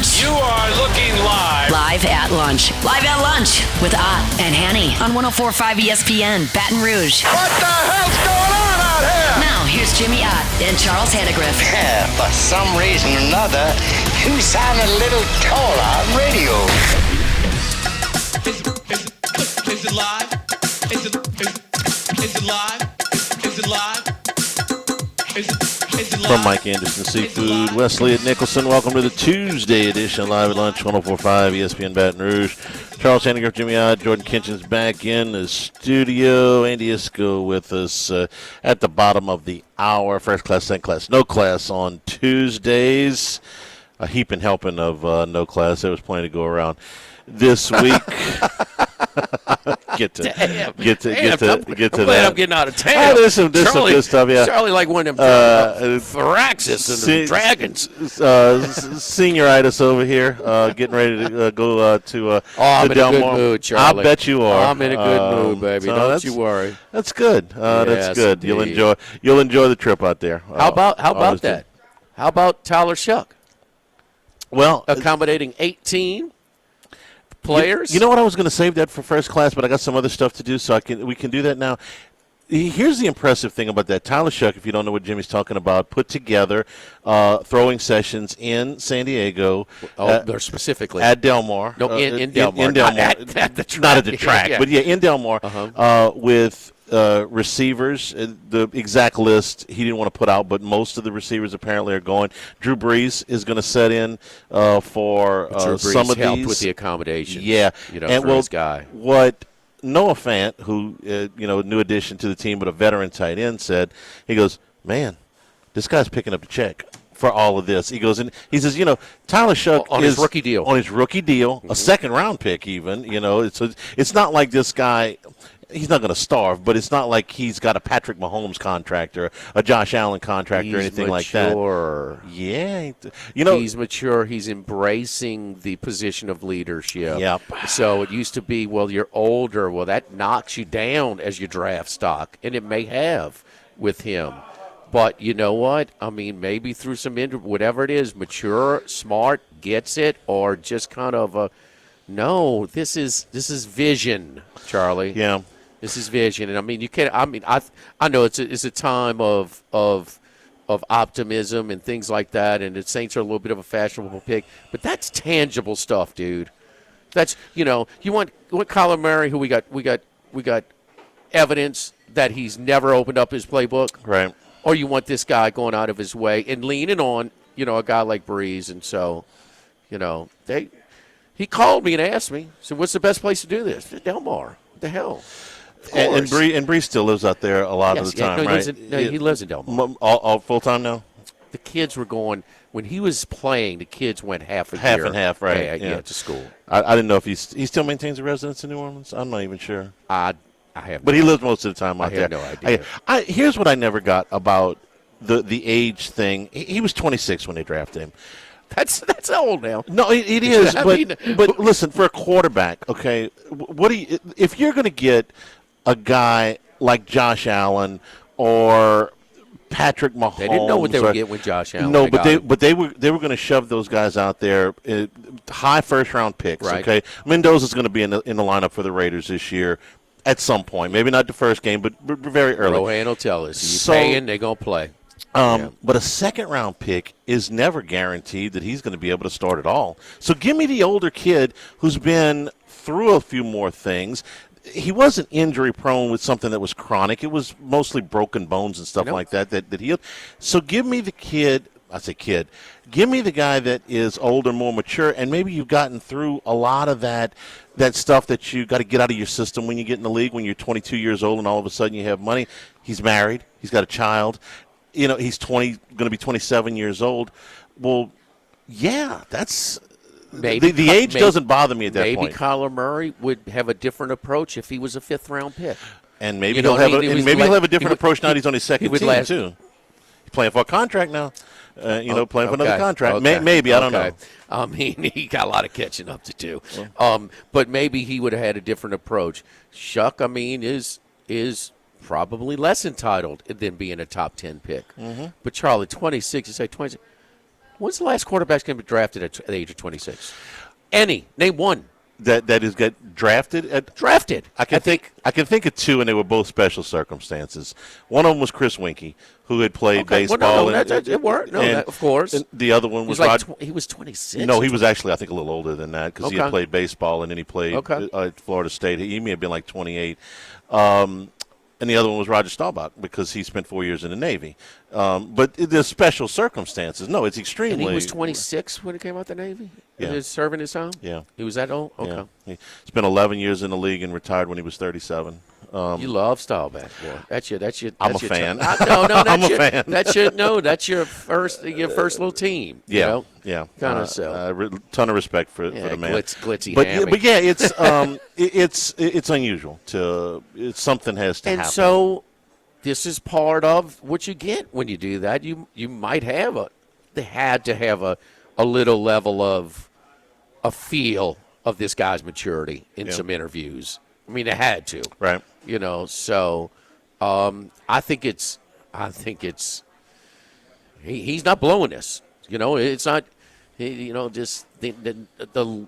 Lunch. You are looking live. Live at lunch. Live at lunch with Ott and Hanny on 104.5 ESPN, Baton Rouge. What the hell's going on out here? Now, here's Jimmy Ott and Charles Hannegriff. For some reason or another, you sound a little taller on radio. Is it live? Is it live? Is it live? Is it live? From Mike Anderson Seafood, Wesley at Nicholson. Welcome to the Tuesday edition, Live at Lunch, 104.5 ESPN Baton Rouge. Charles Hannegriff, Jimmy Ott, Jordan Kinchin's back in the studio. Andy Isco with us at the bottom of the hour. First class, second class, no class on Tuesdays. A heaping helping of no class. There was plenty to go around this week. get to I'm that. glad I'm getting out of town. There's some good stuff, yeah. Charlie like one of them Thraxis and the dragons. Senioritis over here, getting ready to go to I'm in a good Delmar. mood, Charlie. I bet you are. I'm in a good mood, baby. So Don't you worry. That's good. That's Yes, good. indeed. You'll enjoy the trip out there. How about that? How about Tyler Shuck Well, accommodating 18 players? You know what? I was going to save that for first class, but I got some other stuff to do, so we can do that now. Here's the impressive thing about that. Tyler Shuck, if you don't know what Jimmy's talking about, put together throwing sessions in San Diego. They're specifically. At Delmar. No, in Delmar. In Delmar. Not at the track. Not at the track, Yeah. but yeah, in Delmar with receivers. The exact list he didn't want to put out, but most of the receivers apparently are going. Drew Brees is going to set in for Drew Brees some of helped these. with the accommodations. Yeah. For his guy. What Noah Fant, who, new addition to the team, but a veteran tight end, said, he goes, man, this guy's picking up the check for all of this. He goes, and he says, Tyler Shuck on his rookie deal. On his rookie deal, a second-round pick even, it's not like this guy – he's not going to starve, but it's not like he's got a Patrick Mahomes contract or a Josh Allen contract or anything like that. Yeah. He's mature. He's embracing the position of leadership. Yep. So it used to be, well, you're older. Well, that knocks you down as your draft stock, and it may have with him. But you know what? I mean, maybe through some whatever it is, mature, smart, gets it, or just kind of no, this is vision, Charlie. Yeah. This is vision, and I mean, you can't. I mean, I know it's a time of optimism and things like that, and the Saints are a little bit of a fashionable pick, but that's tangible stuff, dude. That's you want Kyler Murray, who we got evidence that he's never opened up his playbook, right? Or you want this guy going out of his way and leaning on a guy like Breeze, and so he called me and asked me, so what's the best place to do this? Delmar. What the hell? And Breeze still lives out there a lot of the time, right? He lives in Delmar. All full-time now? The kids were going – when he was playing, the kids went half a year. Half and half, right. Yeah, to school. I didn't know if he still maintains a residence in New Orleans. I'm not even sure. I have But he lives most of the time out there. I have no idea. Here's what I never got about the age thing. He was 26 when they drafted him. That's old now. No, it is. But listen, for a quarterback, okay, if you're going to get a guy like Josh Allen or Patrick Mahomes, they didn't know what they were getting with Josh Allen. No, but they were going to shove those guys out there, high first-round picks. Right. Okay, Mendoza's going to be in the lineup for the Raiders this year. At some point, maybe not the first game, but very early. Rohan will tell us. You're paying, they're going to play. But a second-round pick is never guaranteed that he's going to be able to start at all. So give me the older kid who's been through a few more things. He wasn't injury-prone with something that was chronic. It was mostly broken bones and stuff like that healed. So give me the kid. I say kid. Give me the guy that is older, more mature, and maybe you've gotten through a lot of that stuff that you got to get out of your system when you get in the league when you're 22 years old and all of a sudden you have money. He's married. He's got a child. He's going to be 27 years old. Well, yeah, that's maybe the age doesn't bother me at that point. Maybe Kyler Murray would have a different approach if he was a fifth-round pick. And maybe he'll have a different approach now that he's on his second team too. He's playing for a contract now. Playing for another contract. Okay. Maybe, I don't know. I mean, he got a lot of catching up to do. But maybe he would have had a different approach. Shuck, I mean, is probably less entitled than being a top 10 pick. Mm-hmm. But Charlie, 26, you say 26. When's the last quarterback going to be drafted at the age of 26? Any. Name one. That is get drafted at Drafted. I can think of two, and they were both special circumstances. One of them was Chris Winkie, who had played baseball. Well, no, it worked. No, of course. And the other one was he was 26. No, he was actually, I think, a little older than that because he had played baseball and then he played at Florida State. He may have been like 28. And the other one was Roger Staubach because he spent 4 years in the Navy. But there's special circumstances. No, it's extremely. And he was 26 when he came out the Navy? Yeah. He was serving his time? Yeah. He was that old? Okay. Yeah. He spent 11 years in the league and retired when he was 37. You love Staubach, boy. That's your. I'm a fan. No, I'm a fan. That's your first little team. Yeah. Kind of so. Ton of respect for the man. Glitzy but hammy. but yeah, it's unusual. Something has to happen. And so this is part of what you get when you do that. You might have they had to have a little level of a feel of this guy's maturity in some interviews. I mean, they had to. Right. So I think it's he's not blowing this. It's not just the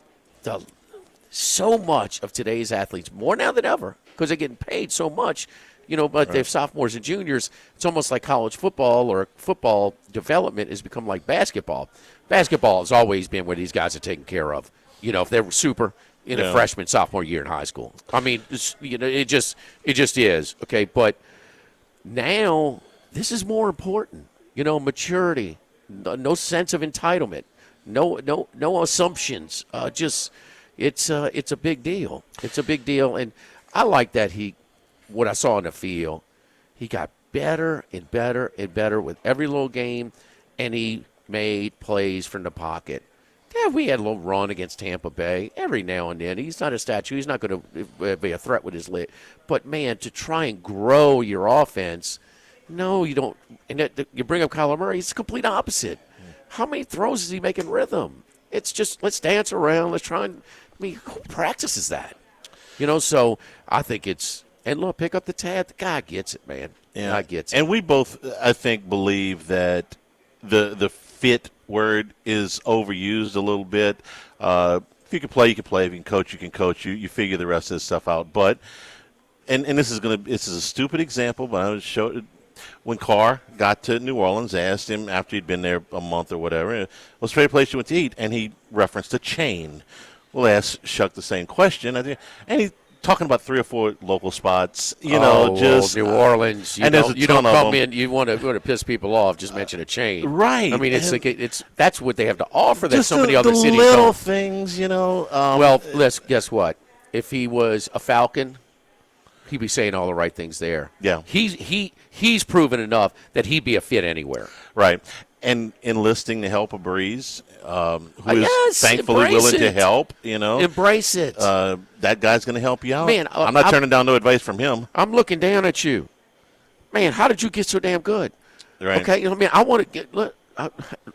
so much of today's athletes, more now than ever, because they're getting paid so much, but they're sophomores and juniors. It's almost like college football or football development has become like basketball. Basketball has always been where these guys are taken care of. If they were super in a freshman, sophomore year in high school. I mean, it just is. Okay, but now this is more important. Maturity, no sense of entitlement, no assumptions. It's a big deal. It's a big deal, and I like that what I saw in the field, he got better and better and better with every little game, and he made plays from the pocket. Yeah, we had a little run against Tampa Bay every now and then. He's not a statue. He's not going to be a threat with his leg. But, man, to try and grow your offense, no, you don't. And you bring up Kyler Murray, it's the complete opposite. How many throws is he making rhythm? It's just let's dance around. Let's try and – who practices that? So I think it's – and, look, pick up the tab. The guy gets it, man. Yeah. Guy gets it. And we both, I think, believe that the fit word is overused a little bit. If you can play, you can play. If you can coach, you can coach. You figure the rest of this stuff out. But and this is a stupid example, but I was showing when Carr got to New Orleans, they asked him after he'd been there a month or whatever, what's the favorite place you went to eat? And he referenced a chain. Well, asked Shuck the same question, and he talking about 3 or 4 local spots, just New Orleans. You don't come in. You want to piss people off. Just mention a chain, right? I mean, that's what they have to offer. That so many other cities don't. Little things, well, guess what? If he was a Falcon, he'd be saying all the right things there. Yeah, he's proven enough that he'd be a fit anywhere. Right. And enlisting the help of Breeze, who is thankfully willing to help, Embrace it. That guy's going to help you out. Man, I'm not turning down no advice from him. I'm looking down at you. Man, how did you get so damn good? Right. Okay, I want to get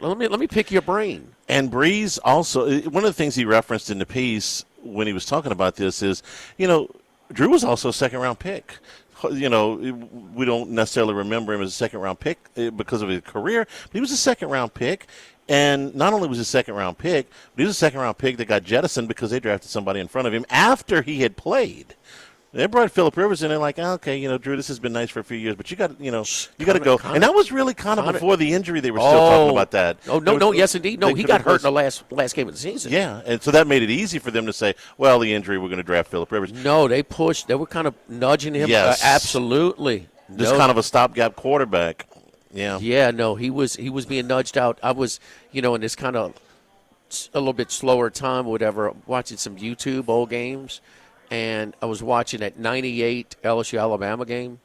let me pick your brain. And Breeze also, one of the things he referenced in the piece when he was talking about this is, Drew was also a second-round pick. We don't necessarily remember him as a second-round pick because of his career, but he was a second-round pick. And not only was he a second-round pick, but he was a second-round pick that got jettisoned because they drafted somebody in front of him after he had played. They brought Phillip Rivers in and like, okay, Drew, this has been nice for a few years, but you got to go. And that was really kind of before the injury. They were still talking about that. Oh no, yes indeed. No, he got hurt in the last game of the season. Yeah, and so that made it easy for them to say, well, the injury, we're going to draft Phillip Rivers. No, they pushed. They were kind of nudging him. Yes, absolutely. Just kind of a stopgap quarterback. Yeah. Yeah. No, he was being nudged out. I was, in this kind of a little bit slower time, or whatever, watching some YouTube old games. And I was watching that 98 LSU-Alabama game,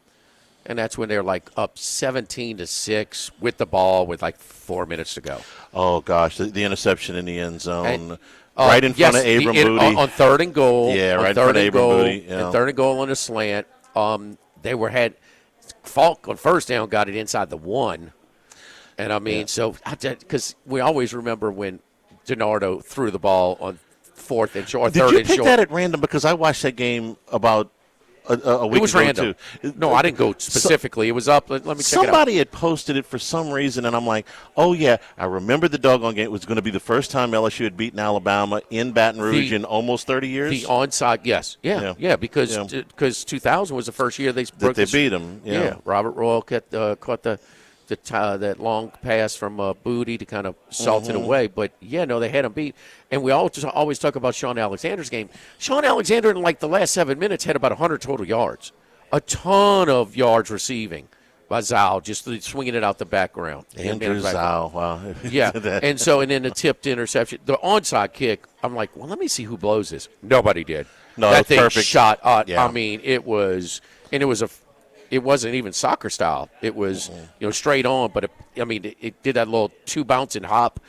and that's when they're like up 17-6 with the ball with like 4 minutes to go. Oh, gosh, the interception in the end zone. Right in front of Abram Booty. On 3rd and goal. Yeah, right in front of Abram Booty. Yeah. And 3rd and goal on a slant. Falk on first down got it inside the 1. And, I mean, so because we always remember when DiNardo threw the ball on 4th and short, 3rd and short. Did you pick that at random? Because I watched that game about a week It was ago random. too. No, I didn't go specifically. It was up. Let me check it out. Somebody had posted it for some reason, and I'm like, oh, yeah, I remember the doggone game. It was going to be the first time LSU had beaten Alabama in Baton Rouge in almost 30 years. The onside, yes. Yeah, because 2000 was the first year they beat them. Yeah. Robert Royal caught that long pass from Booty to kind of salt it away. But, they had him beat. And we always talk about Sean Alexander's game. Sean Alexander, in like the last 7 minutes, had about 100 total yards. A ton of yards receiving by Zhao, just swinging it out the background. Andrew Zhao, wow. Yeah, and then the tipped interception. The onside kick, I'm like, well, let me see who blows this. Nobody did. No, that thing perfect shot. Yeah. I mean, it wasn't even soccer style. It was, straight on, but it did that little 2 bounce and hop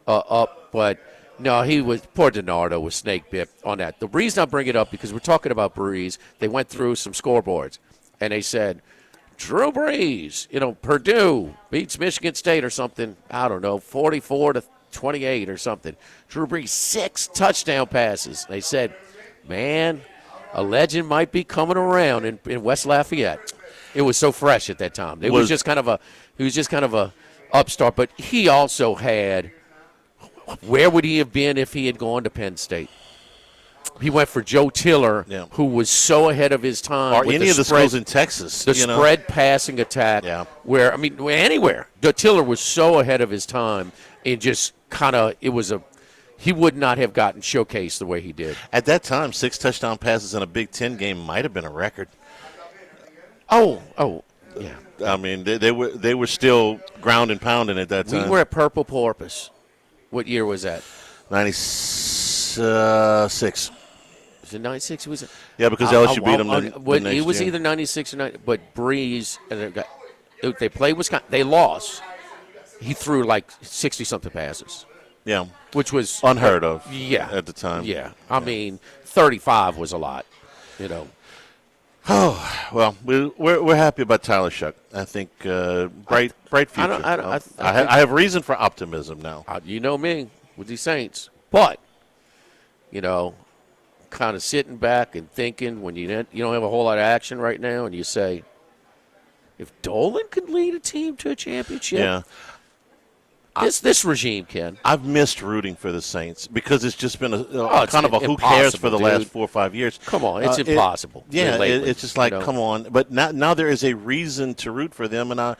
up, but no, poor DiNardo was snake bit on that. The reason I bring it up, because we're talking about Breeze, they went through some scoreboards, and they said, Drew Brees, Purdue beats Michigan State or something, I don't know, 44-28 or something. Drew Brees, 6 touchdown passes. They said, man, a legend might be coming around in West Lafayette. It was so fresh at that time. He was just kind of a upstart, but he also had, where would he have been if he had gone to Penn State? He went for Joe Tiller, who was so ahead of his time. Or any of the schools in Texas. The spread passing attack, where, anywhere. Tiller was so ahead of his time, and just kind of, he would not have gotten showcased the way he did. At that time, 6 touchdown passes in a Big Ten game might have been a record. Oh, yeah. I mean, they were still ground and pounding at that time. We were at Purple Porpoise. What year was that? 96. Was it 96? Yeah, because LSU beat them the next It was year. either 96 or 90. But Breeze, they played Wisconsin. They lost. He threw like 60-something passes. Yeah. Which was unheard of at the time. Yeah. I mean, 35 was a lot, Oh, well, we're happy about Tyler Shuck. I think bright future. I have reason for optimism now. You know me with these Saints. But, kind of sitting back and thinking when you don't have a whole lot of action right now, and you say, if Dolan could lead a team to a championship. Yeah. This regime can. I've missed rooting for the Saints because it's just been it's kind of a who cares for the dude. last 4 or 5 years. Come on, it's impossible. It's just like, come on. But now there is a reason to root for them. And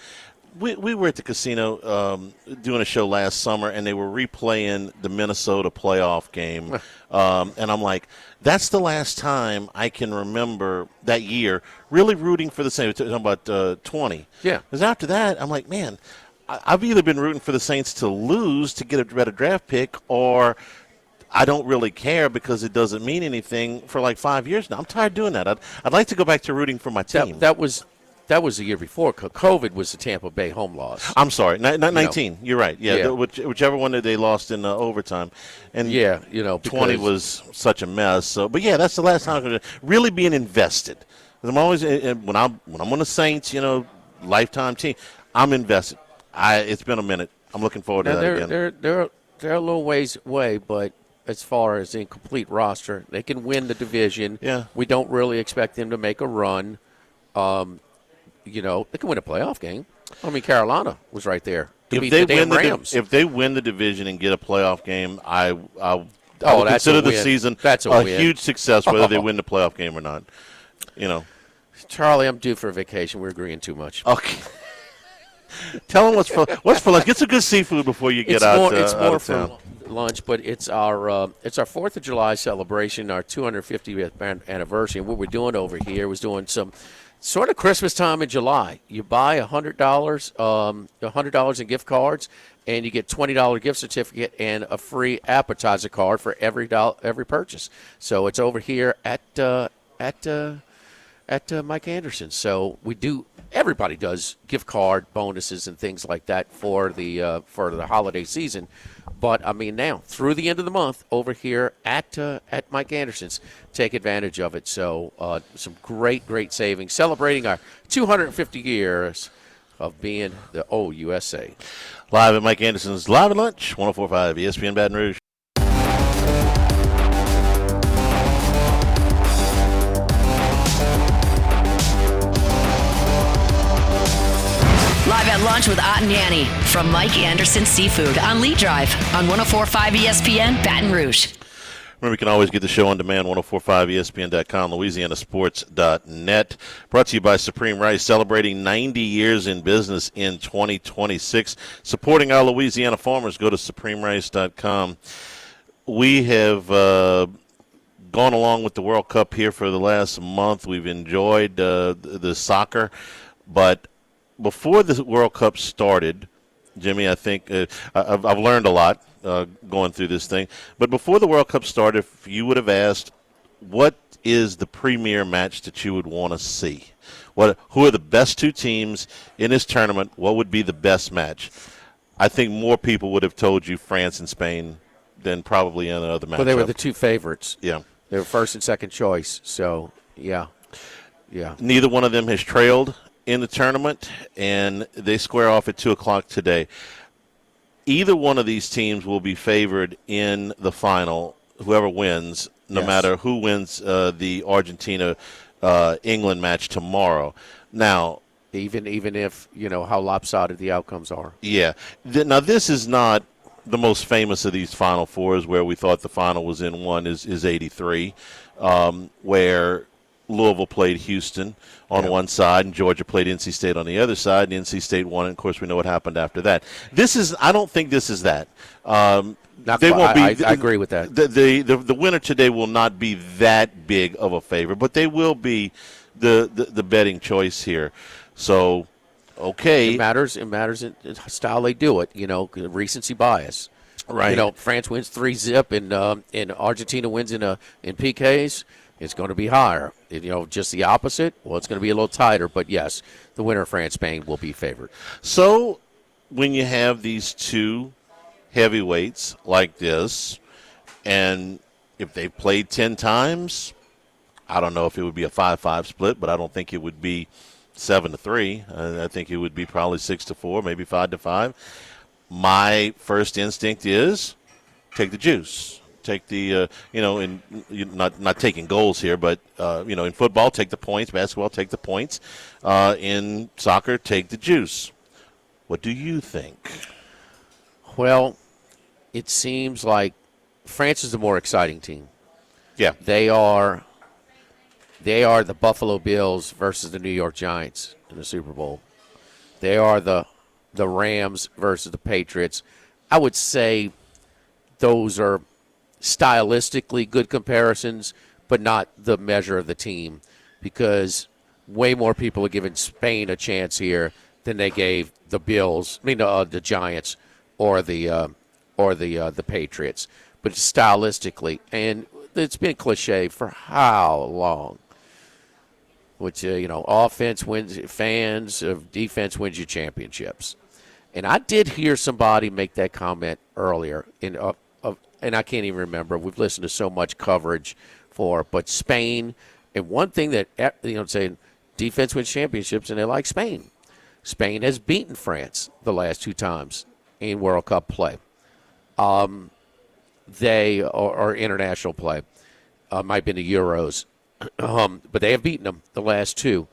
we were at the casino doing a show last summer, and they were replaying the Minnesota playoff game. And I'm like, that's the last time I can remember that year really rooting for the Saints. We're talking about 20. Yeah. Because after that, I'm like, man, I've either been rooting for the Saints to lose to get a better draft pick, or I don't really care because it doesn't mean anything for like 5 years now. I'm tired of doing that. I'd like to go back to rooting for my team. That was the year before. COVID was the Tampa Bay home loss. I'm sorry, not 19. You're right. Yeah. Whichever one that they lost in overtime. And 20 was such a mess. So, but yeah, that's the last time I'm going to really being invested. I'm always when I'm on the Saints, lifetime team, I'm invested. It's been a minute. I'm looking forward to that again. They're a little ways away, but as far as the incomplete roster, they can win the division. Yeah. We don't really expect them to make a run. They can win a playoff game. I mean, Carolina was right there to beat the damn Rams. If they win the division and get a playoff game, I would that's consider a the win. season That's a win. huge success, whether they win the playoff game or not. Charlie, I'm due for a vacation. We're agreeing too much. Okay. Tell them what's for lunch. Get some good seafood before you get out. It's out more of town. for lunch, but it's our 4th of July celebration, our 250th anniversary. And what we're doing over here was doing some sort of Christmas time in July. You buy $100 in gift cards, and you get $20 gift certificate and a free appetizer card for every purchase. So it's over here at Mike Anderson. So we do. Everybody does gift card bonuses and things like that for the holiday season. But I mean, now through the end of the month over here at Mike Anderson's, take advantage of it. So some great savings, celebrating our 250 years of being the old USA. Live at Mike Anderson's Live at Lunch, 104.5 ESPN Baton Rouge. Live at lunch with Ott and Yanni from Mike Anderson Seafood on Lee Drive on 104.5 ESPN Baton Rouge. Remember, you can always get the show on demand, 1045ESPN.com, LouisianaSports.net. Brought to you by Supreme Rice, celebrating 90 years in business in 2026. Supporting our Louisiana farmers, go to SupremeRice.com. We have gone along with the World Cup here for the last month. We've enjoyed the soccer. But before the World Cup started, Jimmy, I think I've learned a lot going through this thing. But before the World Cup started, if you would have asked, what is the premier match that you would want to see? Who are the best two teams in this tournament? What would be the best match? I think more people would have told you France and Spain than probably any other match. Well, they were the two favorites. Yeah. They were first and second choice. So, yeah. Neither one of them has trailed in the tournament, and they square off at 2 o'clock today. Either one of these teams will be favored in the final, whoever wins, no matter who wins the Argentina-England match tomorrow. Now, even if, how lopsided the outcomes are. Yeah. Now, this is not the most famous of these Final Fours where we thought the final was in one is 83, where Louisville played Houston on one side and Georgia played NC State on the other side, and NC State won, and of course we know what happened after that. I don't think this is that. I agree with that. The winner today will not be that big of a favorite, but they will be the betting choice here. So, okay. It matters in style they do it, recency bias. Right. France wins 3-0 and Argentina wins in PKs. It's going to be higher. Just the opposite. Well, it's going to be a little tighter, but yes, the winner of France-Spain will be favored. So when you have these two heavyweights like this, and if they played 10 times, I don't know if it would be a 5-5 split, but I don't think it would be 7-3. I think it would be probably 6-4, maybe 5-5. My first instinct is take the juice. Take the, not taking goals here, but, in football, take the points. Basketball, take the points. In soccer, take the juice. What do you think? Well, it seems like France is the more exciting team. Yeah. They are the Buffalo Bills versus the New York Giants in the Super Bowl. They are the Rams versus the Patriots. I would say those are stylistically good comparisons, but not the measure of the team, because way more people are giving Spain a chance here than they gave the Bills. The Giants or the Patriots. But stylistically, and it's been cliche for how long? Which offense wins fans, defense wins you championships. And I did hear somebody make that comment earlier and I can't even remember. We've listened to so much coverage but Spain, and one thing that, saying defense wins championships, and they like Spain. Spain has beaten France the last 2 times in World Cup play. They are international play. Might be in the Euros. But they have beaten them the last 2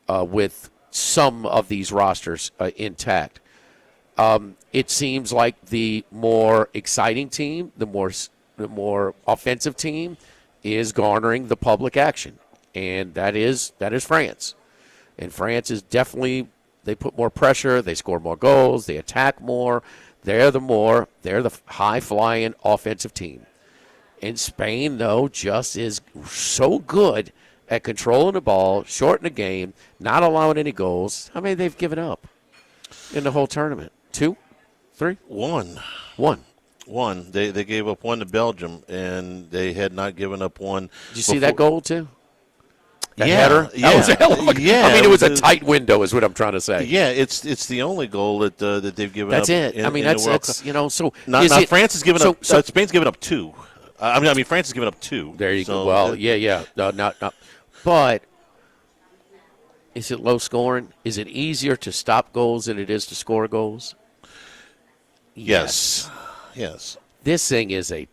with some of these rosters intact. It seems like the more exciting team, the more offensive team, is garnering the public action, and that is France. And France is definitely, they put more pressure, they score more goals, they attack more. They're the high flying offensive team. And Spain, though, just is so good at controlling the ball, shortening the game, not allowing any goals. How many they've given up in the whole tournament? 2? 3? 1. They gave up 1 to Belgium, and they had not given up 1. Did you see that goal, too? That yeah, header? Yeah. It was a tight window is what I'm trying to say. Yeah, it's the only goal that they've given that's up. That's it. That's so not France has given up. So Spain's given up 2. France has given up 2. There you go. Well, yeah. No, not. But is it low scoring? Is it easier to stop goals than it is to score goals? Yes. This thing is a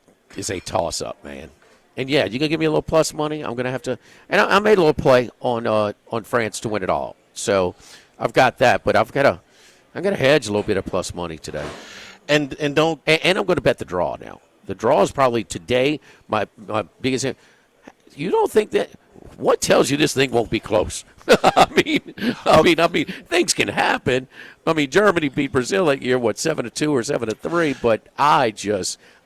toss up, man. And yeah, you gonna give me a little plus money? I'm gonna have to. And I made a little play on France to win it all. So I've got that, but I've got I'm going to hedge a little bit of plus money today. And don't. And I'm going to bet the draw now. The draw is probably today my biggest. You don't think that? What tells you this thing won't be close? I mean, things can happen. I mean, Germany beat Brazil that year, 7-2 or 7-3. But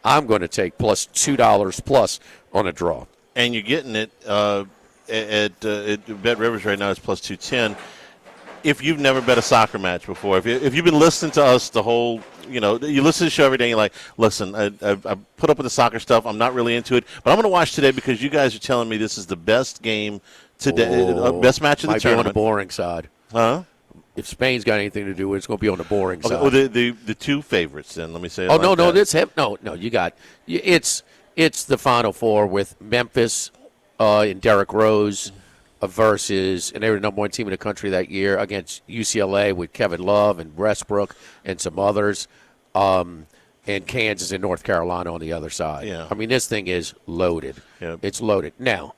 I'm going to take plus $2 plus on a draw. And you're getting it at Bet Rivers right now. It's plus 210. If you've never bet a soccer match before, if you've been listening to us the whole, you listen to the show every day and you're like, listen, I put up with the soccer stuff. I'm not really into it. But I'm going to watch today because you guys are telling me this is the best game today, best match of the tournament. Might be on the boring side. Huh? If Spain's got anything to do with it, it's going to be on the boring side. Well, the two favorites, then, let me say it it's the Final Four with Memphis and Derrick Rose versus, and they were the number one team in the country that year, against UCLA with Kevin Love and Westbrook and some others, and Kansas and North Carolina on the other side. Yeah. I mean, this thing is loaded. Yep. It's loaded. Now,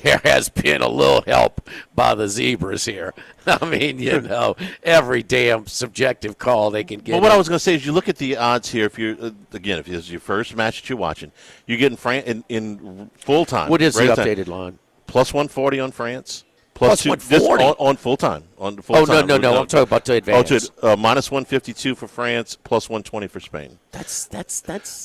there has been a little help by the Zebras here. I mean, every damn subjective call they can get. Well, what I was going to say is you look at the odds here. If you're, again, if this is your first match that you're watching, you're getting in full time. What is the updated line? Plus 140 on France. Plus 140? On full time. On full Oh, time. no. I'm talking about to advance. Minus 152 for France, plus 120 for Spain. That's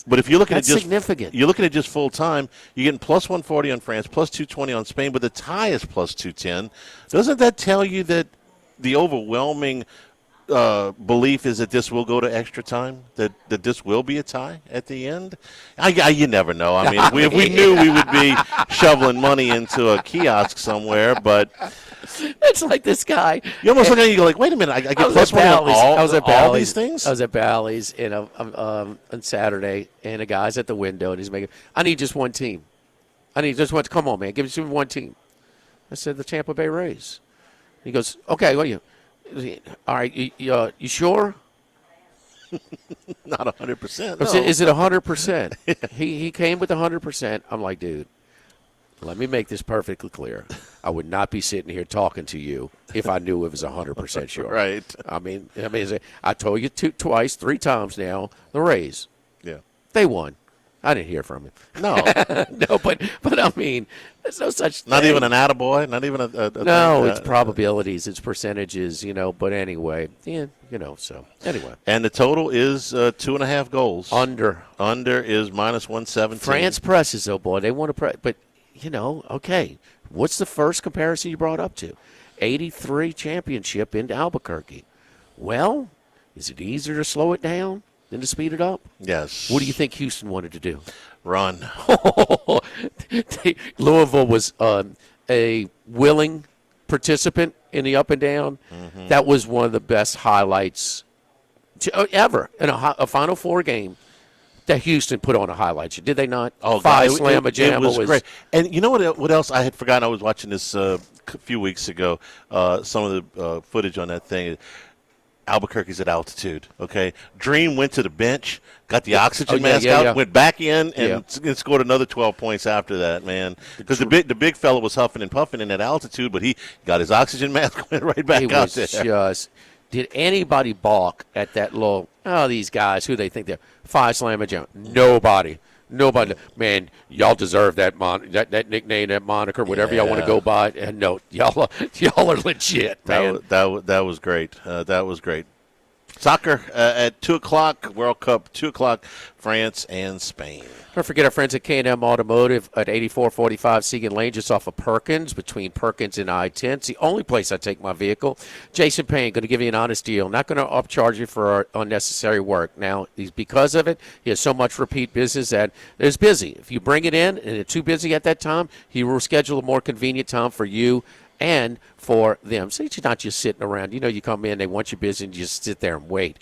But if you're looking at just significant. You're looking at just full time. You're getting plus 140 on France, plus 220 on Spain, but the tie is plus 210. Doesn't that tell you that the overwhelming belief is that this will go to extra time? That this will be a tie at the end? You never know. I mean, if we knew, we would be shoveling money into a kiosk somewhere, but. It's like this guy. You almost look at it and you go like, wait a minute, I get plus money on all these things? I was at Bally's on Saturday, and a guy's at the window, and he's making, I need just one team. Come on, man, give me one team. I said, the Tampa Bay Rays. He goes, okay, what are you? All right, you sure? Not 100%. No. Is it 100%? He came with 100%. I'm like, dude, let me make this perfectly clear. I would not be sitting here talking to you if I knew it was 100% sure. Right. I mean, I told you twice, 3 times now, the Rays. Yeah. They won. I didn't hear from him. No. No, but I mean, there's no such thing. Not even an attaboy? Not even a no, thing, it's probabilities, it's percentages, but anyway, so anyway. And the total is 2.5 goals. Under is minus 117. France presses, though, boy. They want to press. But, okay, what's the first comparison you brought up to? 83 championship in Albuquerque. Well, is it easier to slow it down than to speed it up? Yes. What do you think Houston wanted to do? Run. Louisville was a willing participant in the up and down. Mm-hmm. That was one of the best highlights ever in a Final Four game that Houston put on a highlight. Did they not? Oh, Five slam a jam. It was great. And you know what else? I had forgotten. I was watching this a few weeks ago, some of the footage on that thing. Albuquerque's at altitude, okay? Dream went to the bench, got the oxygen mask out, went back in, and scored another 12 points after that, man. Because the big fella was huffing and puffing in at altitude, but he got his oxygen mask, went right back out there. Did anybody balk at that little, these guys, who they think they're, 5 slam a jam? Nobody. Man, y'all deserve that that nickname, that moniker, whatever y'all want to go by. And no, y'all are legit, man. That was great. That was great. Soccer at 2 o'clock, World Cup, 2 o'clock, France and Spain. Don't forget our friends at K&M Automotive at 8445 Segan Lane, just off of Perkins, between Perkins and I-10. It's the only place I take my vehicle. Jason Payne, going to give you an honest deal. Not going to upcharge you for unnecessary work. Now, because of it, he has so much repeat business that it's busy. If you bring it in and it's too busy at that time, he will schedule a more convenient time for you and for them. So you're not just sitting around. You come in, they want you busy, and you just sit there and wait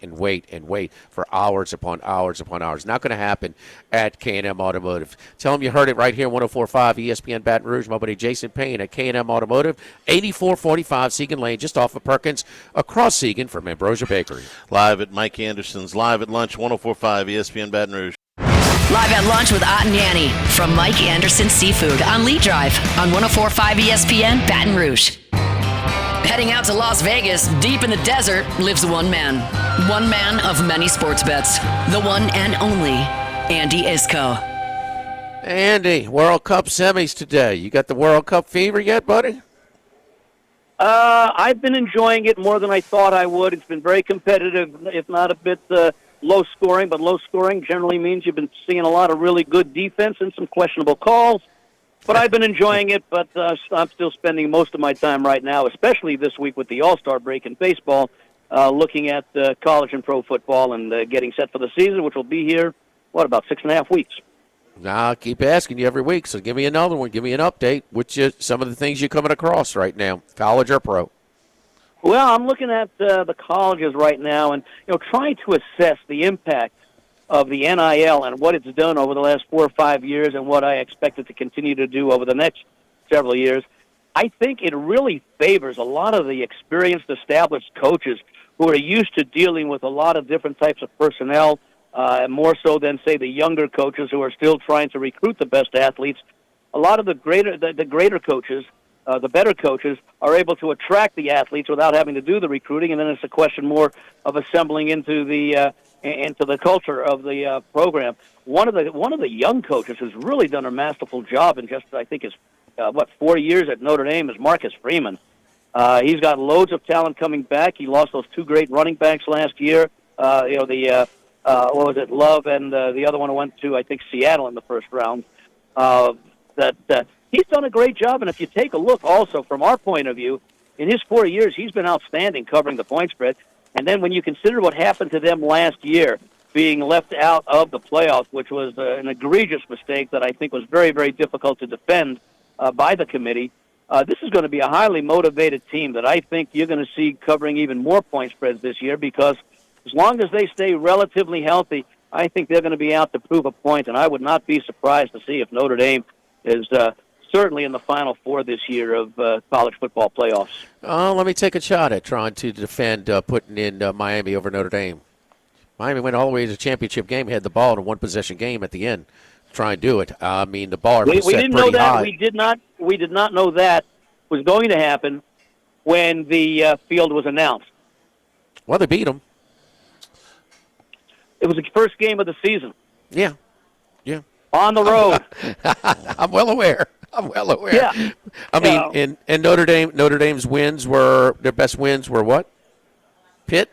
for hours upon hours upon hours. Not going to happen at K&M Automotive. Tell them you heard it right here, 104.5 ESPN Baton Rouge. My buddy Jason Payne at K&M Automotive, 8445 Segan Lane, just off of Perkins, across Segan from Ambrosia Bakery. Live at Mike Anderson's, live at lunch, 104.5 ESPN Baton Rouge. Live at lunch with Ott and Annie from Mike Anderson Seafood on Lee Drive on 104.5 ESPN Baton Rouge. Heading out to Las Vegas, deep in the desert, lives one man. One man of many sports bets. The one and only Andy Isco. Andy, World Cup semis today. You got the World Cup fever yet, buddy? I've been enjoying it more than I thought I would. It's been very competitive, if not a bit low scoring, but low scoring generally means you've been seeing a lot of really good defense and some questionable calls. But I've been enjoying it, but I'm still spending most of my time right now, especially this week with the All-Star break in baseball, looking at college and pro football and getting set for the season, which will be here, about 6.5 weeks. Nah, I keep asking you every week, so give me another one. Give me an update. Which some of the things you're coming across right now, college or pro? Well, I'm looking at the colleges right now and trying to assess the impact of the NIL and what it's done over the last 4 or 5 years and what I expect it to continue to do over the next several years. I think it really favors a lot of the experienced, established coaches who are used to dealing with a lot of different types of personnel, more so than, say, the younger coaches who are still trying to recruit the best athletes. A lot of the greater coaches, the better coaches, are able to attract the athletes without having to do the recruiting, and then it's a question more of assembling into the culture of the program. One of the young coaches who's really done a masterful job in just, I think, his 4 years at Notre Dame is Marcus Freeman. He's got loads of talent coming back. He lost those 2 great running backs last year. What was it, Love, and the other one who went to, I think, Seattle in the first round. He's done a great job, and if you take a look also from our point of view, in his 4 years, he's been outstanding covering the point spread. And then when you consider what happened to them last year, being left out of the playoffs, which was an egregious mistake that I think was very, very difficult to defend by the committee, this is going to be a highly motivated team that I think you're going to see covering even more point spreads this year, because as long as they stay relatively healthy, I think they're going to be out to prove a point, and I would not be surprised to see if Notre Dame is certainly in the Final Four this year of college football playoffs. Let me take a shot at trying to defend putting in Miami over Notre Dame. Miami went all the way to the championship game, had the ball in a one-possession game at the end. Try and do it. I mean, the bar was set didn't pretty know that. high. We did not know that was going to happen when the field was announced. Well, they beat them. It was the first game of the season. Yeah. On the road. I'm well aware. Yeah. I mean, and Notre Dame's wins were, their best wins were what? Pitt?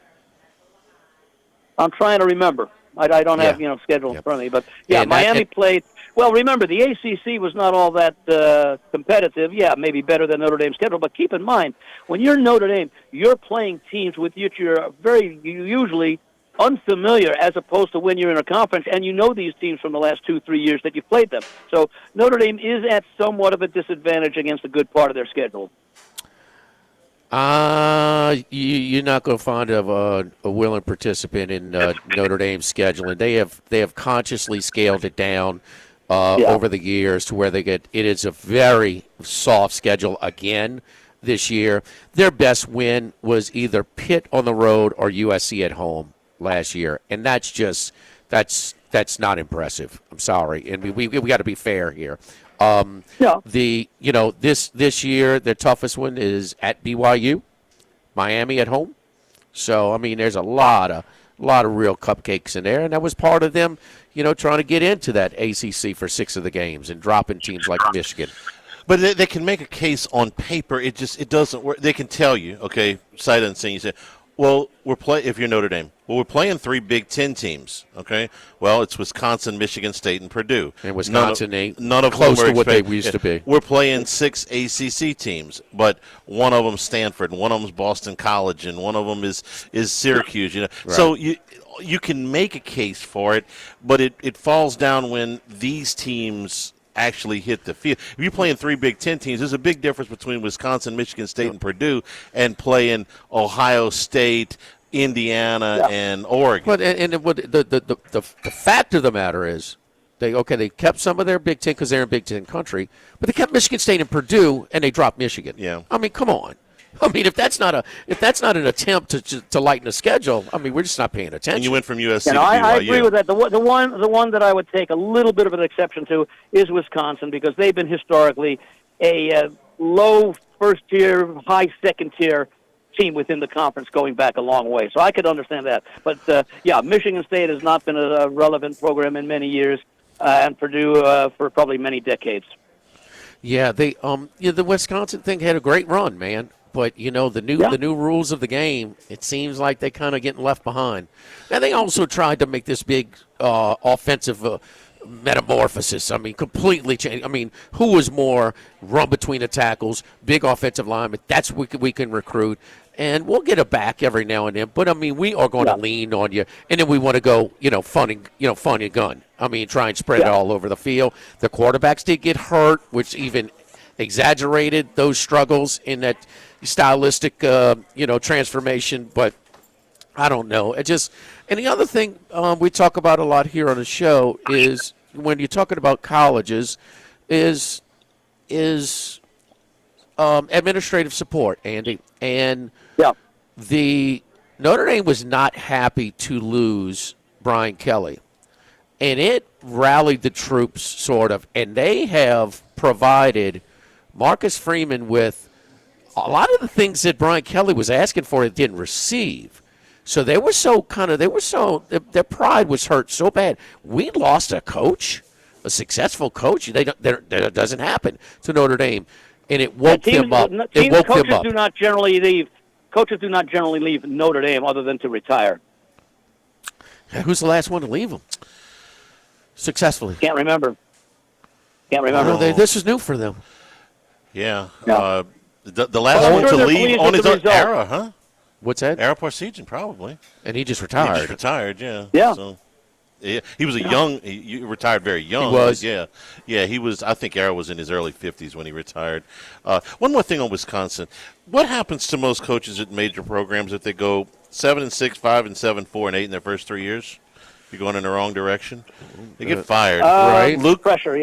I'm trying to remember. I don't have schedule in front of me, but Miami played. Well, remember the ACC was not all that competitive. Yeah, maybe better than Notre Dame's schedule, but keep in mind when you're Notre Dame, you're playing teams with which you're very usually unfamiliar, as opposed to when you're in a conference and you know these teams from the last 2-3 years that you've played them. So Notre Dame is at somewhat of a disadvantage against a good part of their schedule. You're not going to find a willing participant in Notre Dame's schedule, and they have consciously scaled it down over the years to where it is a very soft schedule again this year. Their best win was either Pitt on the road or USC at home last year, and that's not impressive. I'm sorry, and we got to be fair here. This year their toughest one is at BYU, Miami at home. So I mean, there's a lot of real cupcakes in there, and that was part of them, trying to get into that ACC for 6 of the games and dropping teams like Michigan. But they can make a case on paper. It doesn't work. They can tell you, okay, sight unseen. You say, well, if you're Notre Dame, we're playing 3 Big Ten teams, okay? Well, it's Wisconsin, Michigan State, and Purdue. And Wisconsin ain't none of close them to what they used to be. We're playing 6 ACC teams, but one of them Stanford, and one of them is Boston College, and one of them is Syracuse. Right. So you can make a case for it, but it falls down when these teams actually hit the field. If you're playing 3 Big Ten teams, there's a big difference between Wisconsin, Michigan State, and Purdue, and playing Ohio State, Indiana, and Oregon. But the fact of the matter is, they kept some of their Big Ten because they're in Big Ten country, but they kept Michigan State and Purdue, and they dropped Michigan. Yeah. I mean, come on. I mean, if that's not an attempt to lighten the schedule, I mean, we're just not paying attention. And you went from USC to BYU. I agree with that. The one that I would take a little bit of an exception to is Wisconsin, because they've been historically a low first-tier, high second-tier team within the conference going back a long way. So I could understand that. But, Michigan State has not been a relevant program in many years, and Purdue for probably many decades. Yeah, the Wisconsin thing had a great run, man. But the new rules of the game, it seems like they kind of getting left behind. And they also tried to make this big offensive metamorphosis. I mean, completely change. I mean, who was more run between the tackles, big offensive lineman? That's what we can recruit, and we'll get it back every now and then. But I mean, we are going to lean on you, and then we want to go, fun and gun. I mean, try and spread it all over the field. The quarterbacks did get hurt, which even exaggerated those struggles in that stylistic, transformation. But I don't know. And the other thing we talk about a lot here on the show is when you're talking about colleges is administrative support, Andy. And the Notre Dame was not happy to lose Brian Kelly. And it rallied the troops, sort of. And they have provided Marcus Freeman with a lot of the things that Brian Kelly was asking for and didn't receive. So their pride was hurt so bad. We lost a coach, a successful coach. That doesn't happen to Notre Dame, and it woke them up. Coaches do not generally leave Notre Dame other than to retire. Who's the last one to leave them successfully? Can't remember. This is new for them. Yeah. No. The last one to leave on his own era, huh? What's that? Ara Parseghian, probably. And he just retired. Yeah. Yeah. So, yeah. He was he retired very young. He was. Yeah, he was. I think Ara was in his early 50s when he retired. One more thing on Wisconsin. What happens to most coaches at major programs if they go 7-6, 5-7, 4-8 in their first 3 years? You're going in the wrong direction. They get fired. Right. Luke pressure,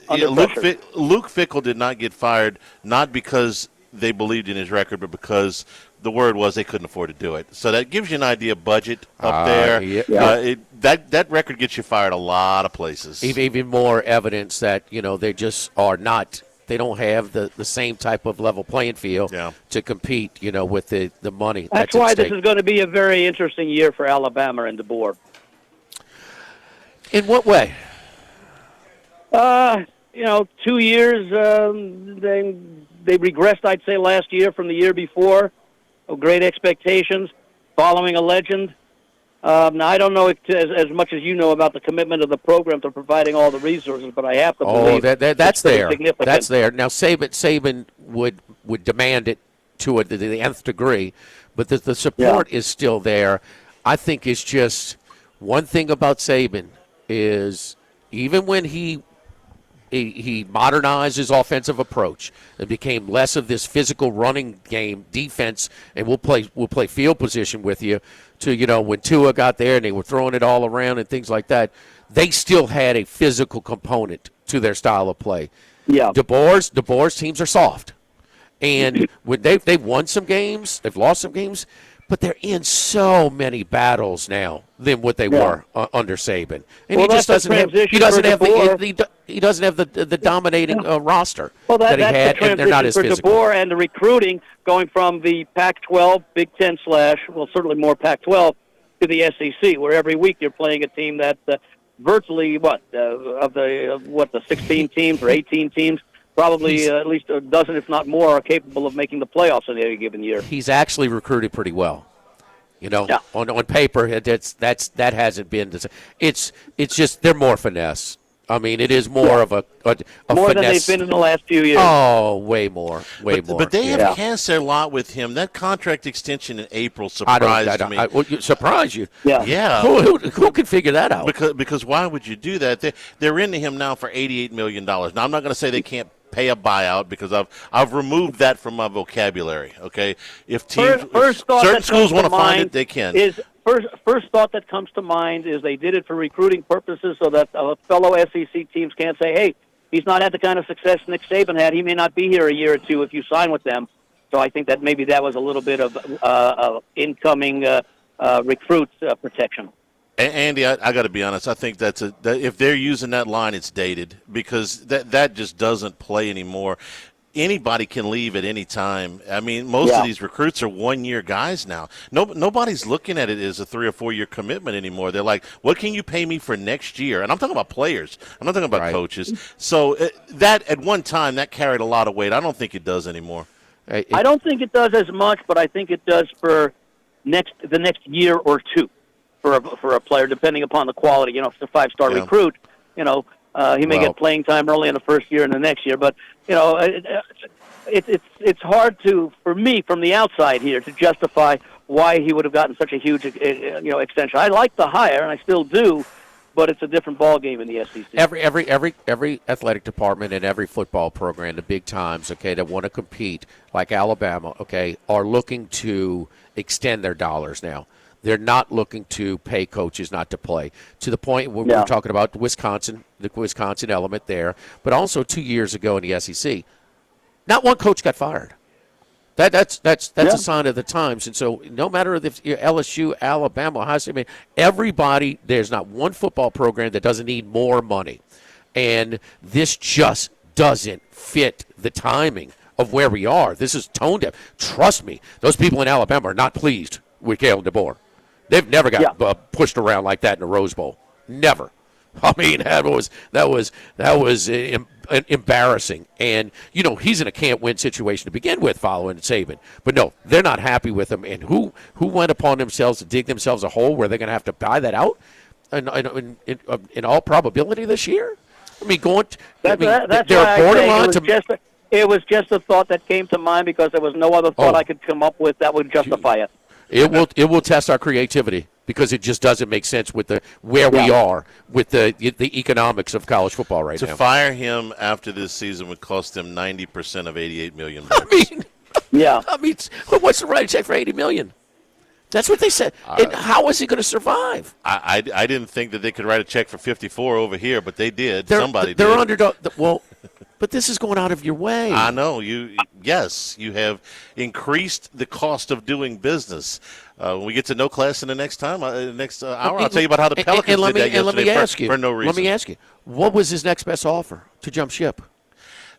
Under pressure. Luke Fickell did not get fired, not because they believed in his record, but because the word was they couldn't afford to do it. So that gives you an idea of budget up there. Yeah. That record gets you fired a lot of places. Even more evidence that, they just are not – they don't have the same type of level playing field to compete, with the money. That's why this is going to be a very interesting year for Alabama and DeBoer. In what way? 2 years, they regressed, I'd say, last year from the year before. Great expectations, following a legend. Now, I don't know as much as you know about the commitment of the program to providing all the resources, but I have to believe that's there. Significant. That's there. Now, Saban would demand it to the nth degree, but the support is still there. I think it's just one thing about Saban is even when he modernized his offensive approach and became less of this physical running game defense, and we'll play field position with you. To when Tua got there and they were throwing it all around and things like that, they still had a physical component to their style of play. Yeah, DeBoer's teams are soft, and when they've won some games, they've lost some games, but they're in so many battles now than what they were under Saban, and he just doesn't have the dominating roster that he had, and they're not as physical. DeBoer and the recruiting going from the Pac-12, Big Ten / certainly more Pac-12 to the SEC, where every week you're playing a team that virtually of the 16 teams or 18 teams. Probably at least a dozen, if not more, are capable of making the playoffs in any given year. He's actually recruited pretty well. On paper, that hasn't been. It's just they're more finesse. I mean, it is more of a more finesse. than they've been in the last few years. Oh, way more. But they have enhanced their lot with him. That contract extension in April surprised me. Surprised you? Yeah. Who can figure that out? Because why would you do that? They're into him now for $88 million. Now, I'm not going to say they can't pay a buyout because I've removed that from my vocabulary. Okay, if teams, certain schools want to find it, they can. First thought that comes to mind is they did it for recruiting purposes so that fellow SEC teams can't say, hey, he's not had the kind of success Nick Saban had. He may not be here a year or two if you sign with them. So I think that maybe that was a little bit of incoming recruit protection. Andy, I got to be honest. I think if they're using that line, it's dated because that just doesn't play anymore. anybody can leave at any time. I mean, most of these recruits are one-year guys now. Nobody's looking at it as a 3 or 4 year commitment anymore. They're like, what can you pay me for next year? And I'm talking about players. I'm not talking about coaches. So that at one time, that carried a lot of weight. I don't think it does anymore. I don't think it does as much, but I think it does for the next year or two for a player, depending upon the quality. You know, if it's a 5-star recruit, you know, he may get playing time early in the first year and the next year. But, you know, it's hard for me from the outside here to justify why he would have gotten such a huge, extension. I like the hire, and I still do, but it's a different ballgame in the SEC. Every athletic department and every football program, the big times, that want to compete, like Alabama, are looking to extend their dollars now. They're not looking to pay coaches not to play, to the point where we're talking about the Wisconsin element there, but also 2 years ago in the SEC, not one coach got fired. That's a sign of the times. And so no matter if you're LSU, Alabama, Ohio State, everybody, there's not one football program that doesn't need more money. And this just doesn't fit the timing of where we are. This is tone deaf. Trust me, those people in Alabama are not pleased with Kalen DeBoer. They've never got pushed around like that in the Rose Bowl. Never. I mean, that was embarrassing. And, you know, he's in a can't-win situation to begin with following Saban. But, no, they're not happy with him. And who went upon themselves to dig themselves a hole where they're going to have to buy that out in all probability this year? I mean, it was just a thought that came to mind because there was no other thought I could come up with that would justify it. It will test our creativity because it just doesn't make sense with where we are with the economics of college football right now. To fire him after this season would cost them 90% of $88 million. I mean, what's the right check for $80 million? That's what they said. And how is he going to survive? I didn't think that they could write a check for 54 over here, but they did. Somebody did. They're underdog. Well, but this is going out of your way. I know. You have increased the cost of doing business. When we get to no class in the next hour, I'll tell you about how the Pelicans did that yesterday for no reason. Let me ask you, what was his next best offer to jump ship?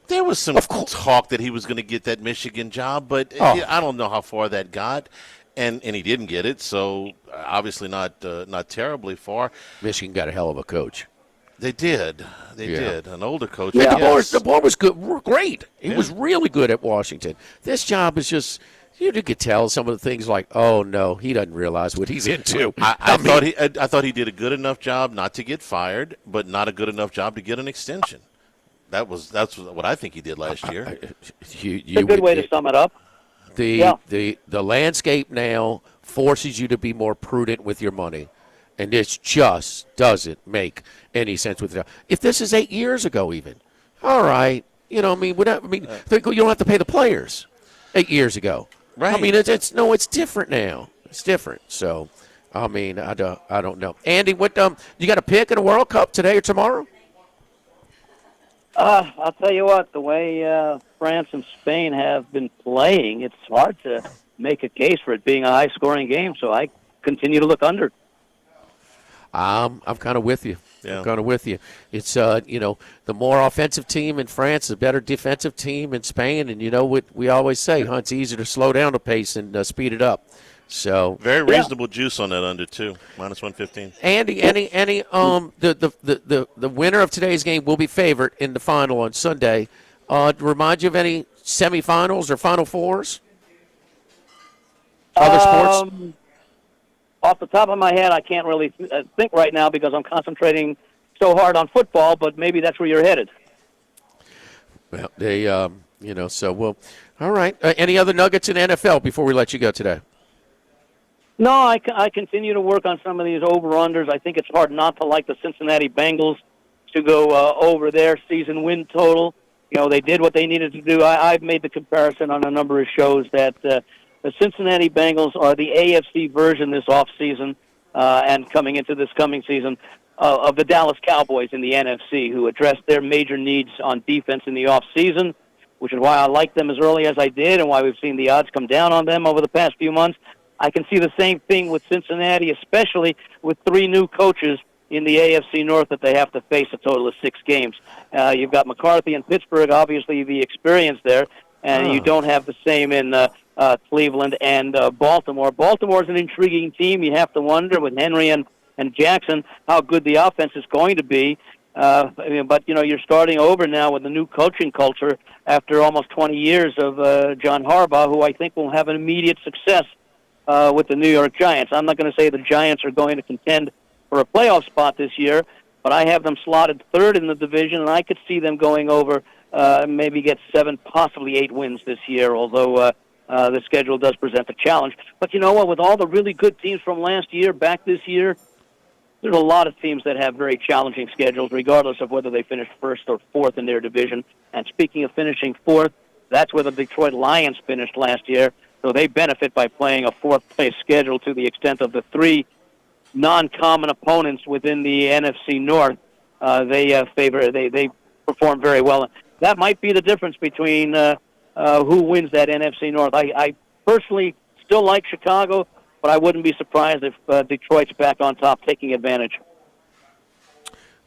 There was some talk that he was going to get that Michigan job, but I don't know how far that got. And he didn't get it, so obviously not terribly far. Michigan got a hell of a coach. They did. They did. An older coach. Yeah. DeBoer was good. Great. He was really good at Washington. This job is just, you could tell some of the things like, oh, no, he doesn't realize what he's into. I thought he did a good enough job not to get fired, but not a good enough job to get an extension. That's what I think he did last year. It's a good way to sum it up. The landscape now forces you to be more prudent with your money, and this just doesn't make any sense with it. If this is 8 years ago, even, all right, you don't have to pay the players 8 years ago, right? I mean, it's different now. It's different. So, I mean, I don't know. Andy, what you got a pick in a World Cup today or tomorrow? I'll tell you what, the way France and Spain have been playing, it's hard to make a case for it being a high-scoring game, so I continue to look under. I'm kind of with you. Yeah. I'm kind of with you. It's, the more offensive team in France, the better defensive team in Spain, and you know what we always say, it's easier to slow down the pace and speed it up. So very reasonable juice on that under too, -115. Andy, the winner of today's game will be favored in the final on Sunday. Remind you of any semifinals or Final Fours? Other sports? Off the top of my head, I can't really think right now because I'm concentrating so hard on football. But maybe that's where you're headed. Well, they, so well. All right. Any other nuggets in NFL before we let you go today? No, I continue to work on some of these over-unders. I think it's hard not to like the Cincinnati Bengals to go over their season win total. You know, they did what they needed to do. I've made the comparison on a number of shows that the Cincinnati Bengals are the AFC version this offseason and coming into this coming season of the Dallas Cowboys in the NFC, who addressed their major needs on defense in the offseason, which is why I liked them as early as I did and why we've seen the odds come down on them over the past few months. I can see the same thing with Cincinnati, especially with three new coaches in the AFC North that they have to face a total of 6 games. You've got McCarthy and Pittsburgh, obviously the experience there, and you don't have the same in Cleveland and Baltimore. Baltimore's an intriguing team. You have to wonder with Henry and Jackson how good the offense is going to be. But, you're starting over now with a new coaching culture after almost 20 years of John Harbaugh, who I think will have an immediate success with the New York Giants. I'm not going to say the Giants are going to contend for a playoff spot this year, but I have them slotted third in the division, and I could see them going over, maybe get 7, possibly 8 wins this year, although the schedule does present a challenge. But you know what? With all the really good teams from last year back this year, there's a lot of teams that have very challenging schedules, regardless of whether they finish first or fourth in their division. And speaking of finishing fourth, that's where the Detroit Lions finished last year. So they benefit by playing a fourth-place schedule to the extent of the 3 non-common opponents within the NFC North. They perform very well. That might be the difference between who wins that NFC North. I personally still like Chicago, but I wouldn't be surprised if Detroit's back on top, taking advantage.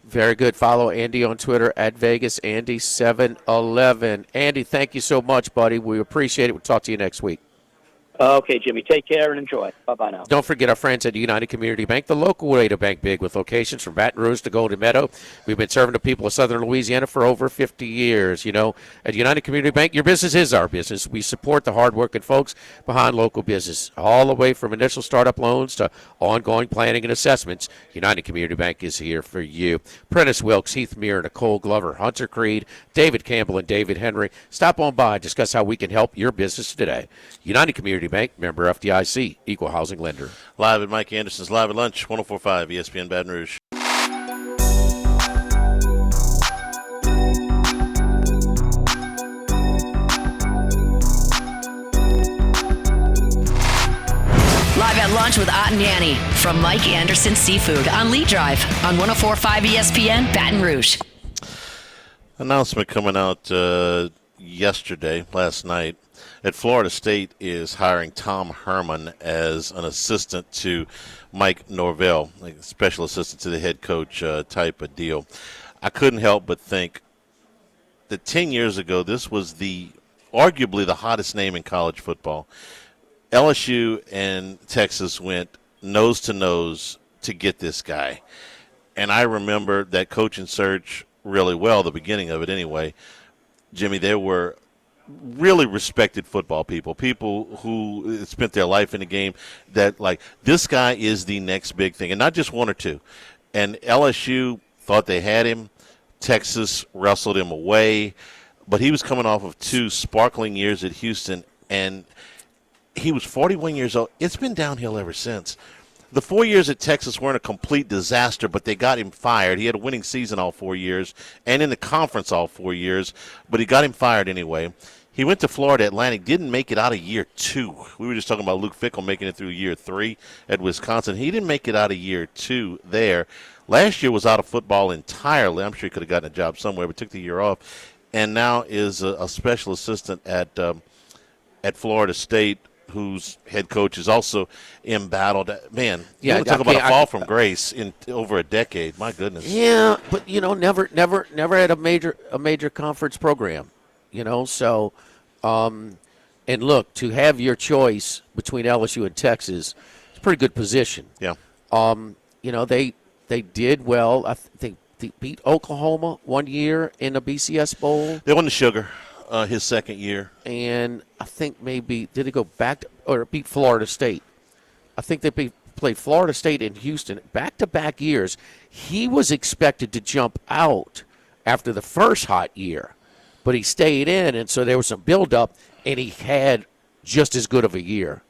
Very good. Follow Andy on Twitter at VegasAndy711. Andy, thank you so much, buddy. We appreciate it. We'll talk to you next week. Okay, Jimmy. Take care and enjoy. Bye-bye now. Don't forget our friends at United Community Bank, the local way to bank big with locations from Baton Rouge to Golden Meadow. We've been serving the people of Southern Louisiana for over 50 years. At United Community Bank, your business is our business. We support the hardworking folks behind local business, all the way from initial startup loans to ongoing planning and assessments. United Community Bank is here for you. Prentice Wilkes, Heath Muir, Nicole Glover, Hunter Creed, David Campbell, and David Henry. Stop on by, discuss how we can help your business today. United Community Bank, member FDIC, equal housing lender. Live at Mike Anderson's Live at Lunch, 104.5 ESPN Baton Rouge. Live at Lunch with Ott and Danny from Mike Anderson Seafood on Lee Drive on 104.5 ESPN Baton Rouge. Announcement coming out last night, that Florida State is hiring Tom Herman as an assistant to Mike Norvell, like a special assistant to the head coach type of deal. I couldn't help but think that 10 years ago, this was arguably the hottest name in college football. LSU and Texas went nose to nose to get this guy. And I remember that coaching search really well, the beginning of it anyway. Jimmy, there were really respected football people who spent their life in the game, that like, this guy is the next big thing, and not just one or two. And LSU thought they had him. Texas wrestled him away, but he was coming off of 2 sparkling years at Houston, and he was 41 years old. It's been downhill ever since. The 4 years at Texas weren't a complete disaster, but they got him fired. He had a winning season all 4 years and in the conference all 4 years, but he got him fired anyway. He went to Florida Atlantic, didn't make it out of year 2. We were just talking about Luke Fickell making it through year 3 at Wisconsin. He didn't make it out of year 2 there. Last year was out of football entirely. I'm sure he could have gotten a job somewhere, but took the year off. And now is a special assistant at Florida State, whose head coach is also embattled. Man, you want to talk about a fall from grace in over a decade. My goodness. Yeah, but never had a major conference program. So and look, to have your choice between LSU and Texas, it's a pretty good position. Yeah. They did well. I think they beat Oklahoma one year in the BCS Bowl. They won the Sugar. His second year. And I think maybe, did it go back or beat Florida State? I think they played Florida State and Houston back-to-back years. He was expected to jump out after the first hot year, but he stayed in, and so there was some build-up, and he had just as good of a year.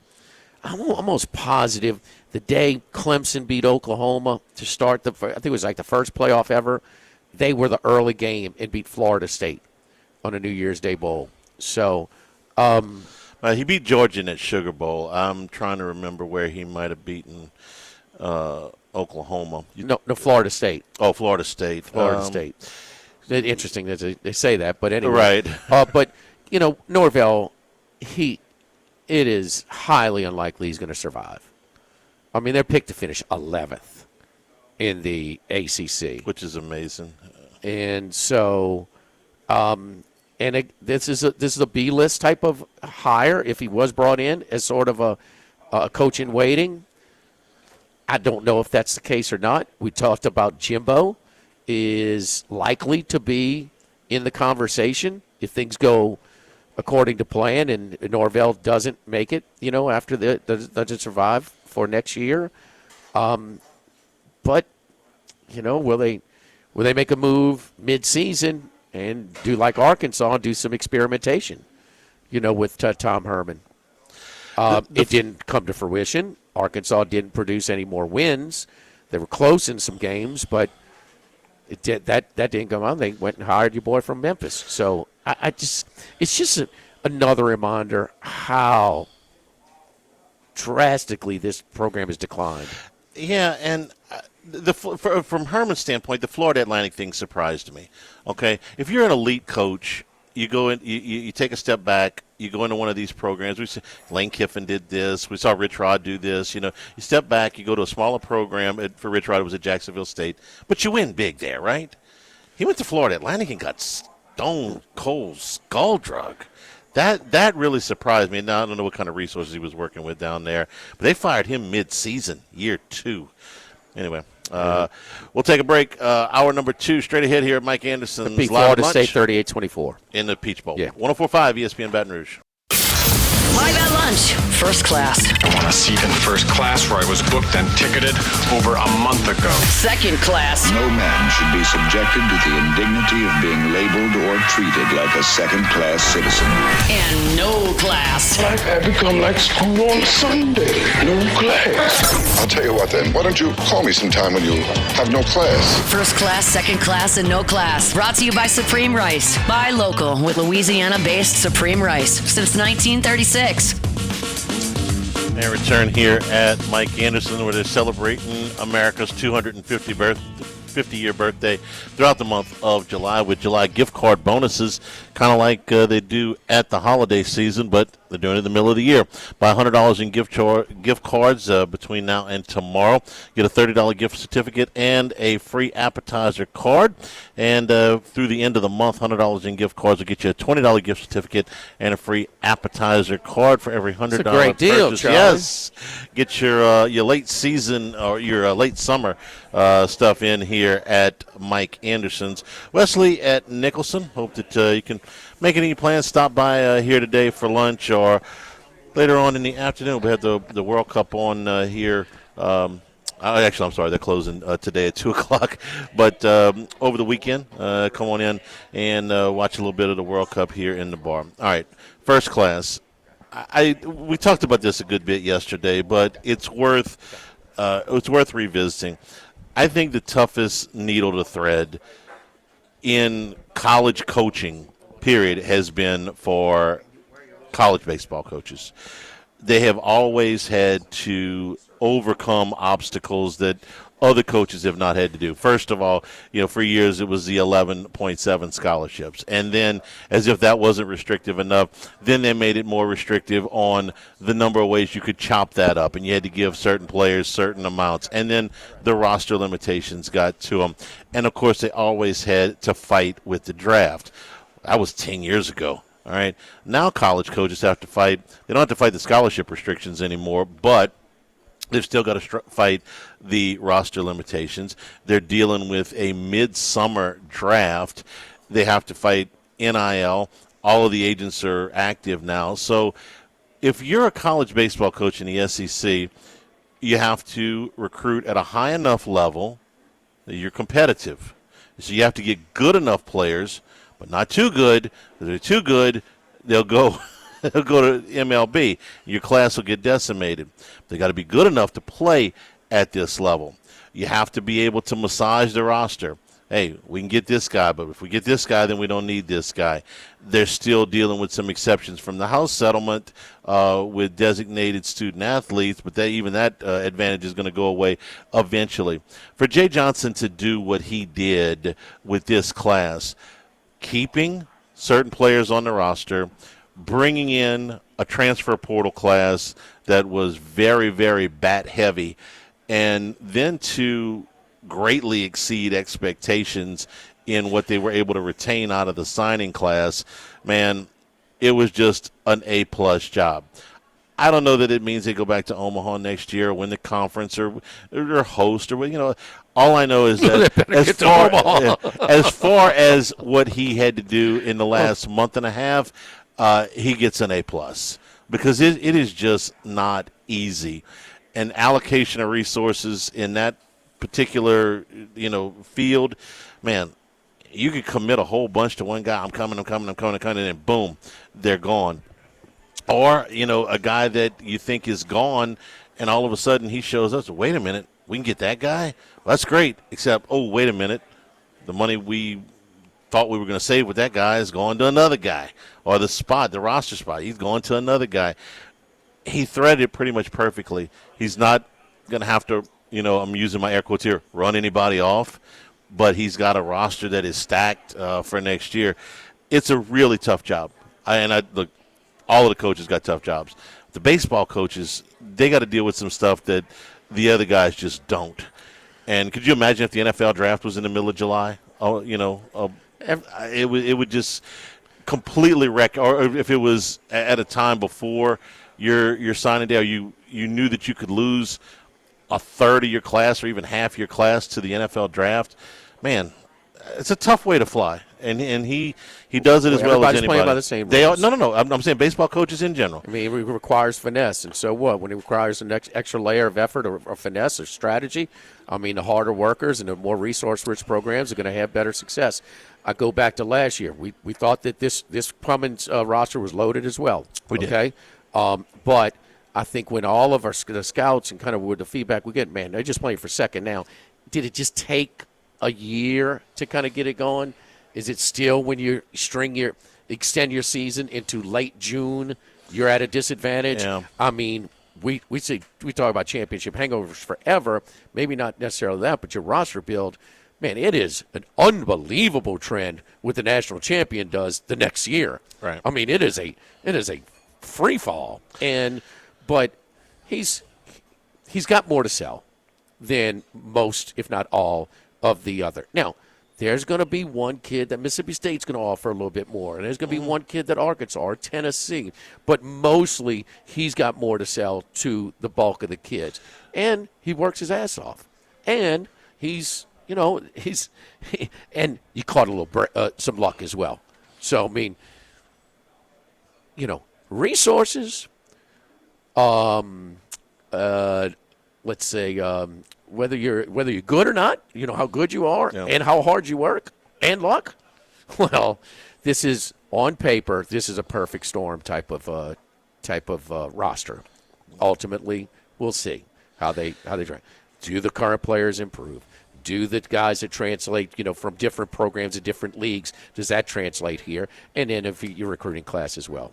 I'm almost positive the day Clemson beat Oklahoma to start I think it was like the first playoff ever, they were the early game and beat Florida State on a New Year's Day Bowl. So he beat Georgia in that Sugar Bowl. I'm trying to remember where he might have beaten Oklahoma. No, Florida State. Oh, Florida State. Florida State. Interesting that they say that, but anyway. Right. But, Norvell, it is highly unlikely he's going to survive. I mean, they're picked to finish 11th. in the ACC. Which is amazing. And so, this is a B-list type of hire if he was brought in as sort of a coach in waiting. I don't know if that's the case or not. We talked about Jimbo is likely to be in the conversation if things go according to plan and Norvell doesn't make it, after doesn't survive for next year. But, will they make a move mid-season and do like Arkansas and do some experimentation, with Tom Herman? It didn't come to fruition. Arkansas didn't produce any more wins. They were close in some games, but that didn't come on. They went and hired your boy from Memphis. So it's just another reminder how drastically this program has declined. Yeah, and from Herman's standpoint, the Florida Atlantic thing surprised me. Okay, if you're an elite coach, you go in, you take a step back, you go into one of these programs. We see Lane Kiffin did this. We saw Rich Rod do this. You step back, you go to a smaller program. For Rich Rod, it was at Jacksonville State, but you win big there, right? He went to Florida Atlantic and got stone cold skull drug. That really surprised me. Now I don't know what kind of resources he was working with down there, but they fired him mid-season, year 2. Anyway, we'll take a break. Hour number 2, straight ahead here at Mike Anderson's Live Florida State 38-24 in the Peach Bowl. Yeah. 104.5 ESPN Baton Rouge. Live at lunch, first class. I want a seat in first class where I was booked and ticketed over a month ago. Second class. No man should be subjected to the indignity of being labeled or treated like a second-class citizen. And no class. Life had become like school on Sunday. No class. I'll tell you what then. Why don't you call me sometime when you have no class? First class, second class, and no class. Brought to you by Supreme Rice. Buy local with Louisiana-based Supreme Rice since 1936. And return here at Mike Anderson, where they're celebrating America's 250-year birthday throughout the month of July with July gift card bonuses, kind of like they do at the holiday season, but they're doing it in the middle of the year. Buy $100 in gift cards between now and tomorrow. Get a $30 gift certificate and a free appetizer card. And through the end of the month, $100 in gift cards will get you a $20 gift certificate and a free appetizer card for every $100 It's a great deal, purchase. Charlie. Yes. Get your late season or your late summer stuff in here at Mike Anderson's. Wesley at Nicholson. Hope that you can make any plans. Stop by here today for lunch or later on in the afternoon. We have the World Cup on here. Actually, I'm sorry, they're closing today at 2 o'clock. But over the weekend, come on in and watch a little bit of the World Cup here in the bar. All right, first class. We talked about this a good bit yesterday, but it's worth revisiting. I think the toughest needle to thread in college coaching, period, has been for college baseball coaches. They have always had to overcome obstacles that other coaches have not had to do. First of all, for years it was the 11.7 scholarships. And then, as if that wasn't restrictive enough, then they made it more restrictive on the number of ways you could chop that up. And you had to give certain players certain amounts. And then the roster limitations got to them. And, of course, they always had to fight with the draft. That was 10 years ago. All right. Now college coaches have to fight. They don't have to fight the scholarship restrictions anymore, but they've still got to fight the roster limitations. They're dealing with a midsummer draft. They have to fight NIL. All of the agents are active now. So if you're a college baseball coach in the SEC, you have to recruit at a high enough level that you're competitive. So you have to get good enough players, but not too good. If they're too good, they'll go they'll go to MLB. Your class will get decimated. They got to be good enough to play at this level. You have to be able to massage the roster. Hey, we can get this guy, but if we get this guy, then we don't need this guy. They're still dealing with some exceptions from the House settlement with designated student athletes, but even that advantage is going to go away eventually. For Jay Johnson to do what he did with this class, keeping certain players on the roster, bringing in a transfer portal class that was very, very bat heavy, and then to greatly exceed expectations in what they were able to retain out of the signing class. Man, it was just an A-plus job. I don't know that it means they go back to Omaha next year or win the conference or host or. All I know is that as far as what he had to do in the last month and a half, he gets an A-plus because it is just not easy. And allocation of resources in that particular field, man, you could commit a whole bunch to one guy. I'm coming, and boom, they're gone. Or, a guy that you think is gone, and all of a sudden he shows up. So, wait a minute, we can get that guy? Well, that's great, except, oh, wait a minute. The money we thought we were going to save with that guy is going to another guy. Or the roster spot, he's going to another guy. He threaded it pretty much perfectly. He's not going to have to, I'm using my air quotes here, run anybody off. But he's got a roster that is stacked for next year. It's a really tough job. Look, all of the coaches got tough jobs. The baseball coaches, they got to deal with some stuff that the other guys just don't. And could you imagine if the NFL draft was in the middle of July? It would just completely wreck. Or if it was at a time before your signing day, or you knew that you could lose a third of your class or even half your class to the NFL draft, man, it's a tough way to fly. And he does it as well as anybody. Playing by the same rules. They are, no. I'm saying baseball coaches in general. I mean, it requires finesse, and so what? When it requires an extra layer of effort or finesse or strategy, I mean, the harder workers and the more resource-rich programs are going to have better success. I go back to last year. We thought that this Cummins roster was loaded as well. We did. Okay? But I think when all of the scouts and kind of with the feedback we get, man, they're just playing for second now. Did it just take a year to kind of get it going? Is it still when you extend your season into late June, you're at a disadvantage? Yeah. I mean, we talk about championship hangovers forever. Maybe not necessarily that, but your roster build, man, it is an unbelievable trend what the national champion does the next year. Right. I mean, it is a free fall, but he's got more to sell than most, if not all, of the other. Now, there's going to be one kid that Mississippi State's going to offer a little bit more, and there's going to be one kid that Arkansas or Tennessee, but mostly he's got more to sell to the bulk of the kids, and he works his ass off, and and you caught a little some luck as well. So I mean, resources. Let's say. Whether you're good or not, how good you are and how hard you work and luck. Well, this is on paper. This is a perfect storm type of roster. Ultimately, we'll see how they try. Do the current players improve? Do the guys that translate, from different programs and different leagues? Does that translate here? And then if your recruiting class as well.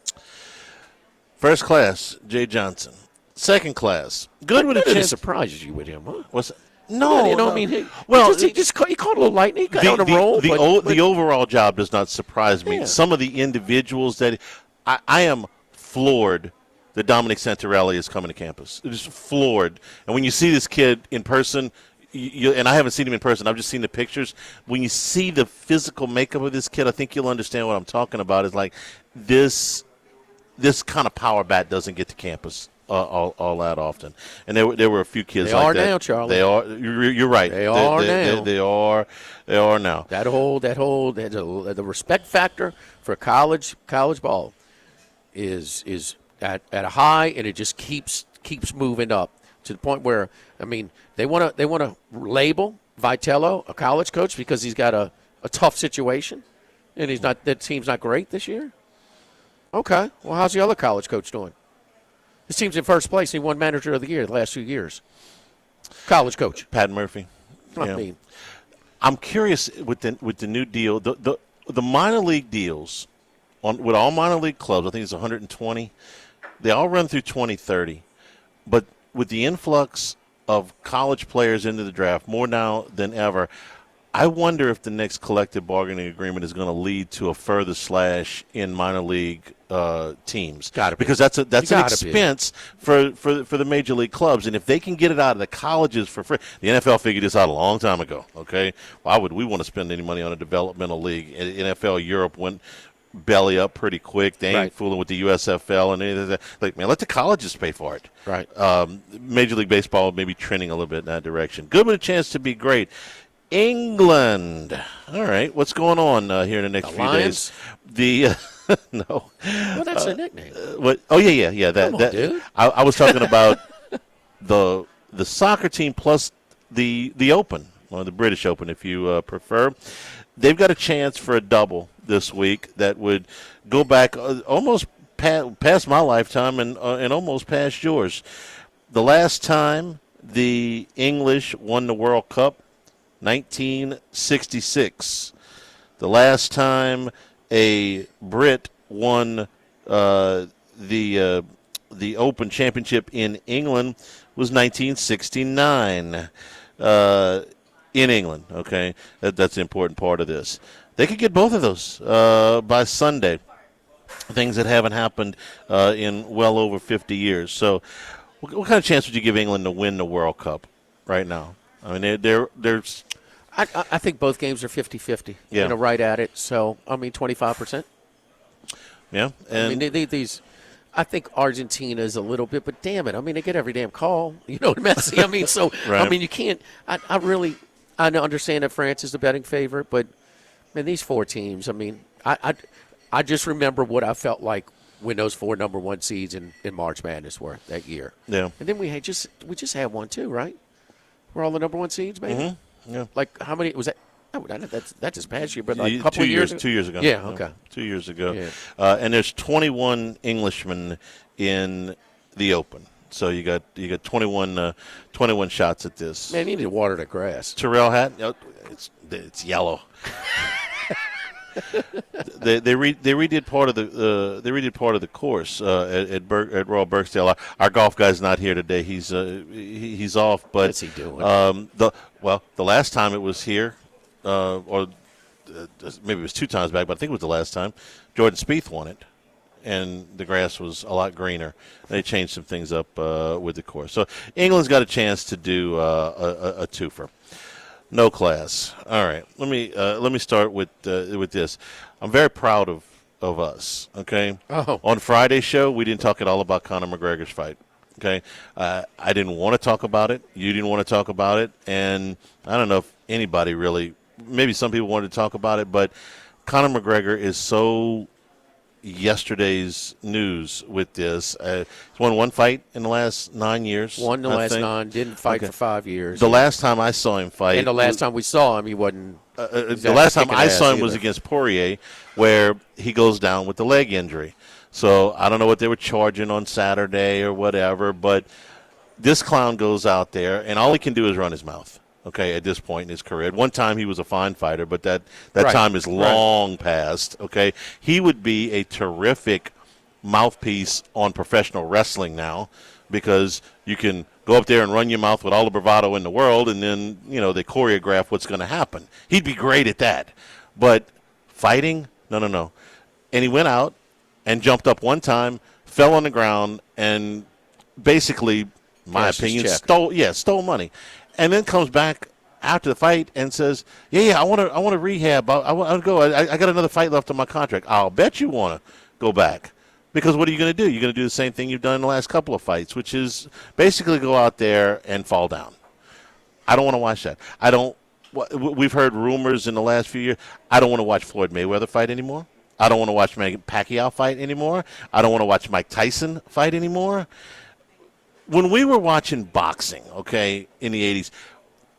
First class, Jay Johnson. Second class, good with a chance. Surprises you with him, huh? What's that? No, he caught a little lightning. He got on a roll. The overall job does not surprise me. Yeah. Some of the individuals that I am floored that Dominic Santarelli is coming to campus. Just floored. And when you see this kid in person, and I haven't seen him in person, I've just seen the pictures. When you see the physical makeup of this kid, I think you'll understand what I'm talking about. Is like this kind of power bat doesn't get to campus all that often, and there were a few kids like that. They are now, Charlie. They are. You're right. They are now. They are now. The respect factor for college ball is at a high, and it just keeps moving up to the point where they want to label Vitello a college coach because he's got a tough situation, and that team's not great this year. Okay, well, how's the other college coach doing? His team's in first place. He won Manager of the Year the last 2 years. College coach. Pat Murphy. I'm curious with the new deal. The minor league deals with all minor league clubs, I think it's 120. They all run through 2030. But with the influx of college players into the draft, more now than ever, I wonder if the next collective bargaining agreement is going to lead to a further slash in minor league teams. Gotta be. Because that's an Gotta expense for the major league clubs. And if they can get it out of the colleges for free, the NFL figured this out a long time ago. Okay, why would we want to spend any money on a developmental league? NFL Europe went belly up pretty quick. They ain't fooling with the USFL and anything. Like, man, let the colleges pay for it. Right. Major League Baseball may be trending a little bit in that direction. Good with a chance to be great. England. All right, what's going on here in the next few Lions? days? No. Well, that's a nickname. What? Oh yeah. Come on, dude. I was talking about the soccer team plus the Open, or the British Open, if you prefer. They've got a chance for a double this week that would go back almost past my lifetime and almost past yours. The last time the English won the World Cup, 1966. The last time a Brit won the Open Championship in England was 1969 in England. Okay, that's the important part of this. They could get both of those by Sunday. Things that haven't happened in well over 50 years. So, what kind of chance would you give England to win the World Cup right now? I mean, they're I think both games are 50-50. Yeah. Right at it. So, 25%. Yeah. And these. I think Argentina is a little bit, but damn it, they get every damn call. Messi. So right. You can't. I understand that France is the betting favorite, but man, these four teams. I just remember what I felt like when those four number one seeds in March Madness were that year. Yeah. And then we just had one too, right? We're all the number one seeds, maybe. Mm-hmm. Yeah. Like how many was that? That's this past year, but like a couple 2 of years. ago? 2 years ago. Yeah. Okay. 2 years ago. Yeah. And there's 21 Englishmen in the Open. So you got 21 shots at this. Man, you need to water the grass. Terrell hat, it's yellow. they redid part of the course at Royal Birksdale. Our golf guy's not here today. He's off. But what's he doing? The last time it was here, or maybe it was 2 times back, but I think it was the last time. Jordan Spieth won it, and the grass was a lot greener. They changed some things up with the course. So England's got a chance to do a twofer. No class. All right. Let me start with this. I'm very proud of us. Okay. Oh. On Friday's show, we didn't talk at all about Conor McGregor's fight. Okay. I didn't want to talk about it. You didn't want to talk about it, and I don't know if anybody really. Maybe some people wanted to talk about it, but Conor McGregor is so yesterday's news with this. He's won one fight in the last 9 years. Won the last 9, didn't fight for 5 years. The last time I saw him fight. And the last time we saw him, he wasn't. The last time I saw him was against Poirier, where he goes down with the leg injury. So I don't know what they were charging on Saturday or whatever, but this clown goes out there, and all he can do is run his mouth. Okay, at this point in his career. At one time, he was a fine fighter, but that right. time is long past. Okay, he would be a terrific mouthpiece on professional wrestling now, because you can go up there and run your mouth with all the bravado in the world, and then they choreograph what's going to happen. He'd be great at that, but fighting, no. And he went out and jumped up one time, fell on the ground, and basically, my opinion, stole money. And then comes back after the fight and says, "Yeah, I want to rehab. I want to go. I got another fight left on my contract." I'll bet you want to go back, because what are you going to do? You're going to do the same thing you've done in the last couple of fights, which is basically go out there and fall down. I don't want to watch that. We've heard rumors in the last few years. I don't want to watch Floyd Mayweather fight anymore. I don't want to watch Manny Pacquiao fight anymore. I don't want to watch Mike Tyson fight anymore. When we were watching boxing, okay, in the 80s,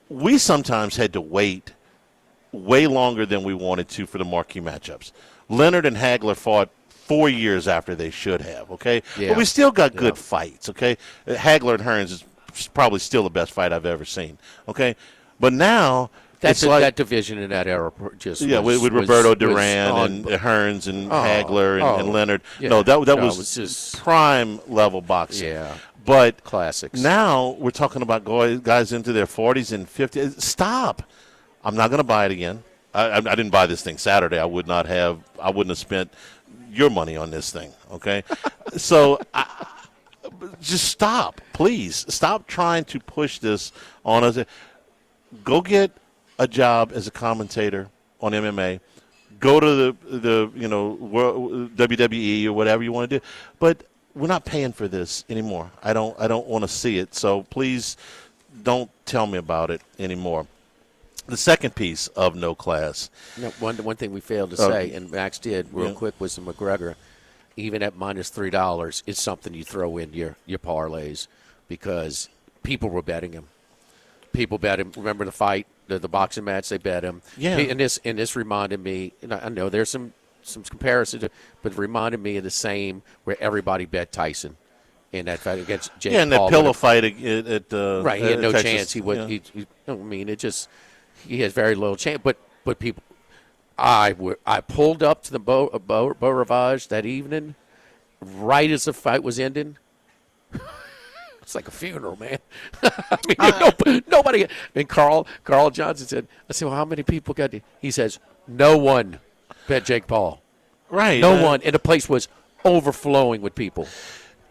we sometimes had to wait way longer than we wanted to for the marquee matchups. Leonard and Hagler fought 4 years after they should have, okay? Yeah. But we still got good fights, okay? Hagler and Hearns is probably still the best fight I've ever seen, okay? But now that division in that era just with Roberto Duran and Hearns and Hagler and Leonard. Yeah. No, that was just prime level boxing. Yeah. But classics. Now we're talking about guys into their 40s and 50s. Stop. I'm not going to buy it again. I didn't buy this thing Saturday. I wouldn't have spent your money on this thing. Okay, so just stop, please. Stop trying to push this on us. Go get a job as a commentator on MMA. Go to the WWE or whatever you want to do. But we're not paying for this anymore. I don't want to see it. So please don't tell me about it anymore. The second piece of no class. One thing we failed to say, and Max did real quick, was the McGregor. Even at -$3, it's something you throw in your parlays because people were betting him. People bet him. Remember the fight, the boxing match? They bet him. Yeah. And this reminded me. And I know there's some comparisons, but it reminded me of the same where everybody bet Tyson in that fight against Jake Paul. Yeah, and that pillow fight at right. He had no Texas, chance. He would. Yeah. I mean, he has very little chance. But people. I pulled up to the Beau Rivage that evening, right as the fight was ending. It's like a funeral, man. I mean, nobody. And Carl Johnson said, I said, well, how many people got it? He says, no one bet Jake Paul. Right. No one. And the place was overflowing with people.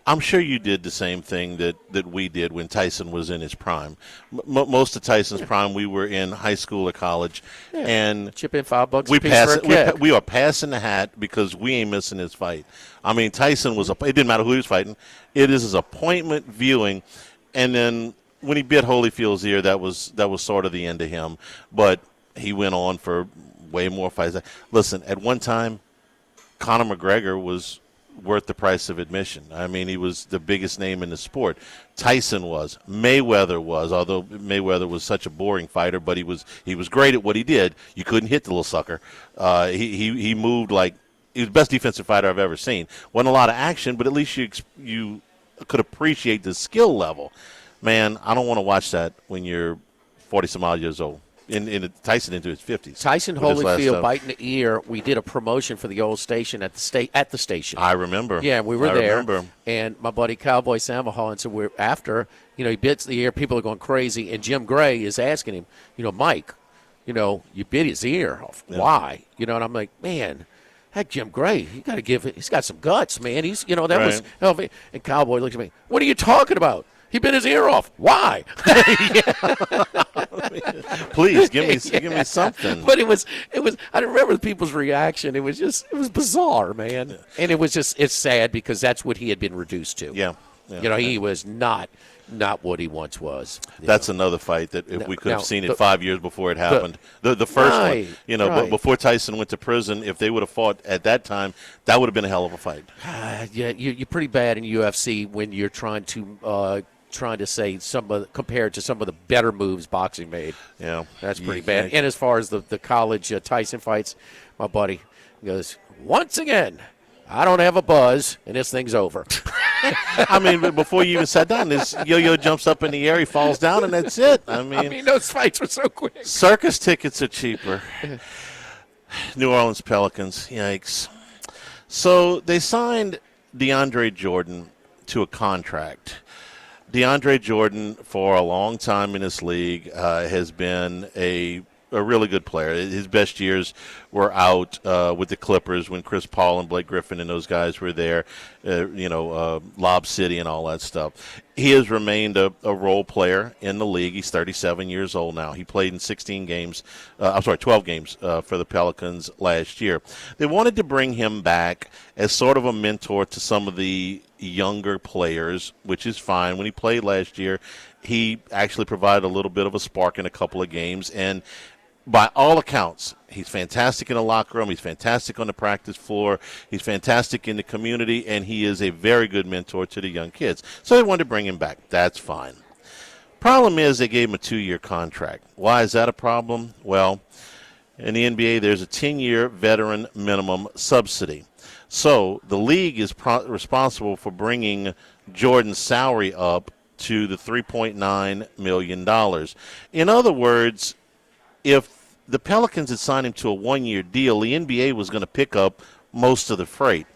I'm sure you did the same thing that we did when Tyson was in his prime. Most of Tyson's prime, we were in high school or college, and chip in $5 we a piece for a kick. We are passing the hat because we ain't missing his fight. I mean, Tyson was it didn't matter who he was fighting. It is his appointment viewing, and then when he bit Holyfield's ear, that was sort of the end of him. But he went on for way more fights. Listen, at one time, Conor McGregor was worth the price of admission. I mean, he was the biggest name in the sport. Tyson was. Mayweather was, although Mayweather was such a boring fighter, but he was great at what he did. You couldn't hit the little sucker. He moved like he was the best defensive fighter I've ever seen. Wasn't a lot of action, but at least you could appreciate the skill level. Man, I don't want to watch that when you're 40-some-odd years old. In Tyson into his 50s. Tyson Holyfield biting the ear. We did a promotion for the old station at the station. I remember. Yeah, we were there. Remember. And my buddy Cowboy Samaha, and so we're after, he bits the ear. People are going crazy. And Jim Gray is asking him, Mike, you bit his ear off. Yeah. Why? And I'm like, man, heck, Jim Gray, you got to give it. He's got some guts, man. He's, that right. was. And Cowboy looked at me. What are you talking about? He bit his ear off. Why? Please give me something. But it was. I remember the people's reaction. It was bizarre, man. And it's sad because that's what he had been reduced to. Yeah. He was not what he once was. That's another fight that if we could have seen it 5 years before it happened. The first one, but before Tyson went to prison, if they would have fought at that time, that would have been a hell of a fight. Yeah, you're pretty bad in UFC when you're trying to say compared to some of the better moves boxing made. Yeah. That's pretty bad. And as far as the college Tyson fights, my buddy goes, once again, I don't have a buzz, and this thing's over. I mean, before you even sat down, this yo-yo jumps up in the air, he falls down, and that's it. I mean those fights were so quick. Circus tickets are cheaper. New Orleans Pelicans, yikes. So they signed DeAndre Jordan to a contract. DeAndre Jordan, for a long time in this league, has been a really good player. His best years were out with the Clippers when Chris Paul and Blake Griffin and those guys were there, Lob City and all that stuff. He has remained a role player in the league. He's 37 years old now. He played in 12 games for the Pelicans last year. They wanted to bring him back as sort of a mentor to some of the younger players, which is fine. When he played last year, he actually provided a little bit of a spark in a couple of games, and by all accounts, he's fantastic in the locker room. He's fantastic on the practice floor. He's fantastic in the community, and he is a very good mentor to the young kids. So they wanted to bring him back. That's fine. Problem is they gave him a 2-year contract. Why is that a problem? Well, in the NBA, there's a 10-year veteran minimum subsidy. So the league is responsible for bringing Jordan's salary up to the $3.9 million. In other words, if the Pelicans had signed him to a 1-year deal, the NBA was going to pick up most of the freight.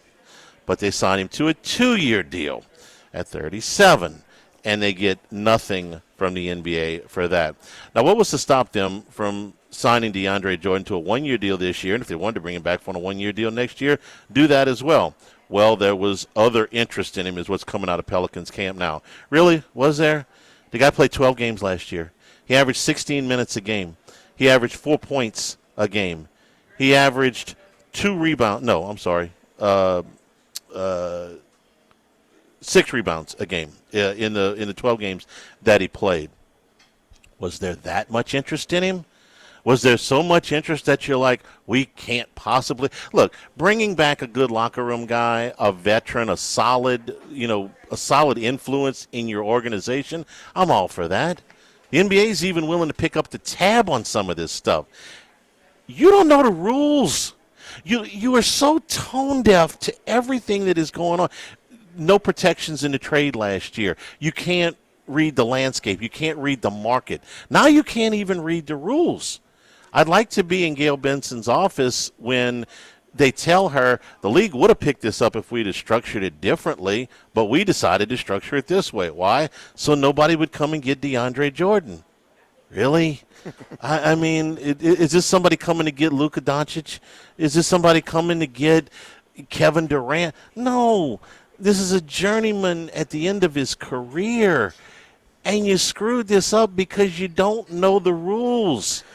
But they signed him to a 2-year deal at $37. and they get nothing from the NBA for that. Now, what was to stop them from signing DeAndre Jordan to a one-year deal this year, and if they wanted to bring him back for a one-year deal next year, do that as well? Well, there was other interest in him is what's coming out of Pelicans camp now. Really? Was there? The guy played 12 games last year. He averaged 16 minutes a game. He averaged 4 points a game. He averaged 6 rebounds a game in the 12 games that he played. Was there that much interest in him? Was there so much interest that you're like, we can't possibly look? Bringing back a good locker room guy, a veteran, a solid influence in your organization. I'm all for that. The NBA is even willing to pick up the tab on some of this stuff. You don't know the rules. You are so tone deaf to everything that is going on. No protections in the trade last year. You can't read the landscape. You can't read the market. Now you can't even read the rules. I'd like to be in Gail Benson's office when they tell her the league would have picked this up if we'd have structured it differently, but we decided to structure it this way. Why? So nobody would come and get DeAndre Jordan. Really? I mean, is this somebody coming to get Luka Doncic? Is this somebody coming to get Kevin Durant? No. This is a journeyman at the end of his career. And you screwed this up because you don't know the rules.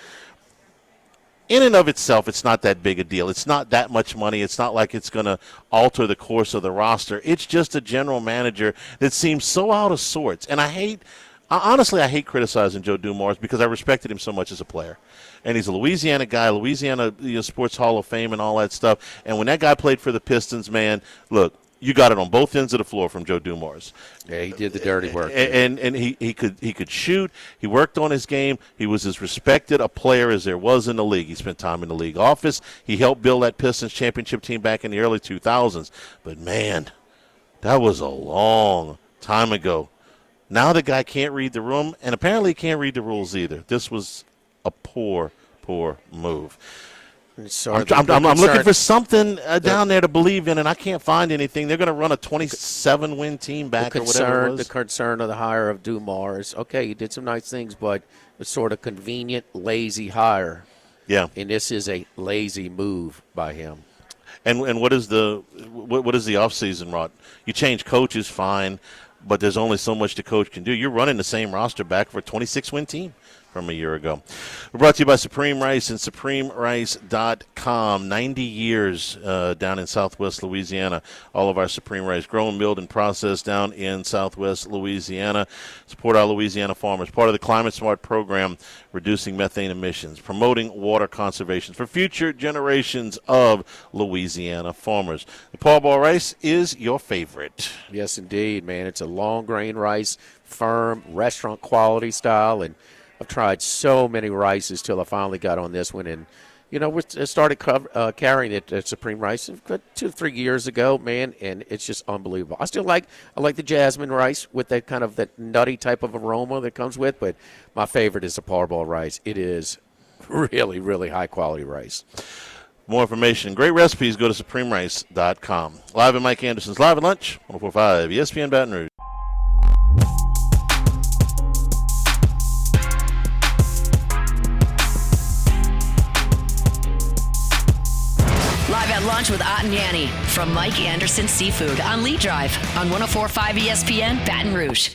In and of itself, it's not that big a deal. It's not that much money. It's not like it's going to alter the course of the roster. It's just a general manager that seems so out of sorts. And honestly, I hate criticizing Joe Dumars because I respected him so much as a player. And he's a Louisiana guy, Louisiana Sports Hall of Fame and all that stuff. And when that guy played for the Pistons, man, look, you got it on both ends of the floor from Joe Dumars. Yeah, he did the dirty work. And he could shoot. He worked on his game. He was as respected a player as there was in the league. He spent time in the league office. He helped build that Pistons championship team back in the early 2000s. But, man, that was a long time ago. Now the guy can't read the room, and apparently he can't read the rules either. This was a poor move. I'm looking for something down there to believe in, and I can't find anything. They're going to run a 27-win team back or whatever it was. The concern of the hire of Dumars, okay, he did some nice things, but it's sort of convenient, lazy hire. Yeah. And this is a lazy move by him. And what is the offseason, Rod? You change coaches, fine, but there's only so much the coach can do. You're running the same roster back for a 26-win team from a year ago. We're brought to you by Supreme Rice and SupremeRice.com. 90 years down in Southwest Louisiana. All of our Supreme Rice grown, milled, and processed down in Southwest Louisiana. Support our Louisiana farmers. Part of the Climate Smart program, reducing methane emissions, promoting water conservation for future generations of Louisiana farmers. The Paul rice is your favorite. Yes, indeed, man. It's a long grain rice, firm, restaurant quality style, and I've tried so many rices till I finally got on this one, and we started carrying it at Supreme Rice 2-3 years ago, man, and it's just unbelievable. I like the jasmine rice with that kind of that nutty type of aroma that comes with, but my favorite is the Parball rice. It is really, really high quality rice. More information, great recipes, go to SupremeRice.com. Live at Mike Anderson's Live at Lunch, 104.5 ESPN Baton Rouge. Live at Lunch with Ott and Yanni from Mike Anderson Seafood on Lee Drive on 104.5 ESPN Baton Rouge.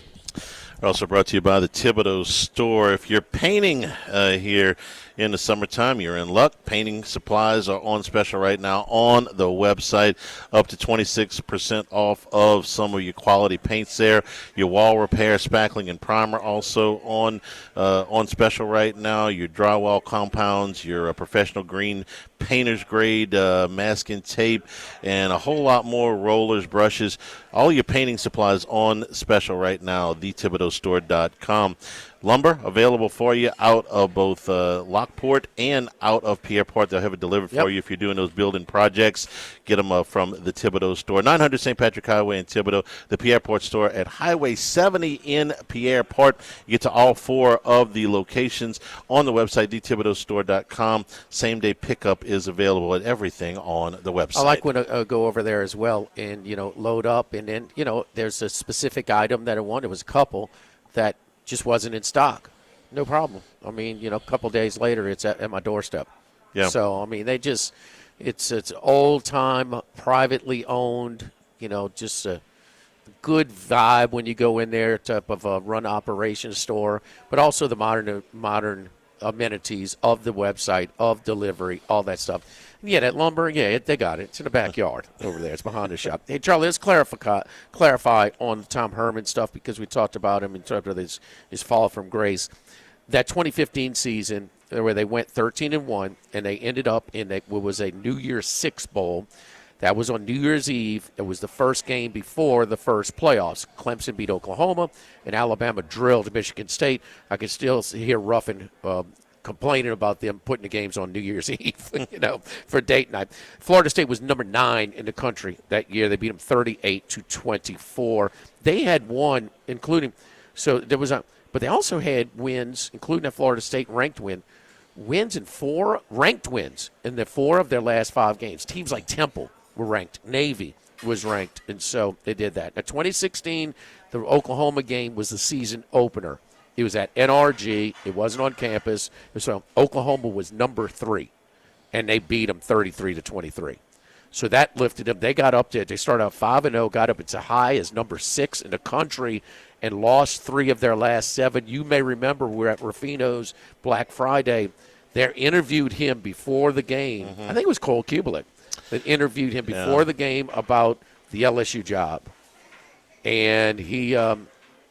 We're also brought to you by the Thibodeau Store. If you're painting here in the summertime, you're in luck. Painting supplies are on special right now on the website. Up to 26% off of some of your quality paints there. Your wall repair, spackling, and primer also on special right now. Your drywall compounds, your professional green painter's grade masking tape, and a whole lot more rollers, brushes. All your painting supplies on special right now, thethibodeaustore.com. lumber available for you out of both Lockport and out of Pierreport. They'll have it delivered for you if you're doing those building projects. Get them from the Thibodaux store, 900 St. Patrick Highway in Thibodaux, the Pierreport store at Highway 70 in Pierreport. You get to all 4 of the locations on the website, dthibodauxstore.com. Same-day pickup is available at everything on the website. I like when I go over there as well and, load up. And then, there's a specific item that I wanted. It was a couple that just wasn't in stock. No problem. I mean, a couple days later, it's at my doorstep. Yeah. So, I mean, it's old-time, privately owned, just a good vibe when you go in there, type of a run operation store, but also the modern amenities of the website, of delivery, all that stuff. Yeah, that lumber, they got it. It's in the backyard over there. It's behind the shop. Hey, Charlie, let's clarify on the Tom Herman stuff because we talked about him in terms of his fall from grace. That 2015 season where they went 13-1 and they ended up in what was a New Year's Six Bowl. That was on New Year's Eve. It was the first game before the first playoffs. Clemson beat Oklahoma, and Alabama drilled Michigan State. I can still hear Ruffin complaining about them putting the games on New Year's Eve, for date night. Florida State was number 9 in the country that year. They beat them 38-24. They had won, including but they also had wins, including that Florida State ranked wins in 4 ranked wins in the 4 of their last 5 games. Teams like Temple were ranked. Navy was ranked, and so they did that. Now, 2016, the Oklahoma game was the season opener. It was at NRG. It wasn't on campus. So Oklahoma was number 3, and they beat them 33-23. So that lifted them. They got up there. They started out 5-0, got up as high as number 6 in the country, and lost 3 of their last 7. You may remember we were at Rufino's Black Friday. They interviewed him before the game. I think it was Cole Kubelik that interviewed him before the game about the LSU job, and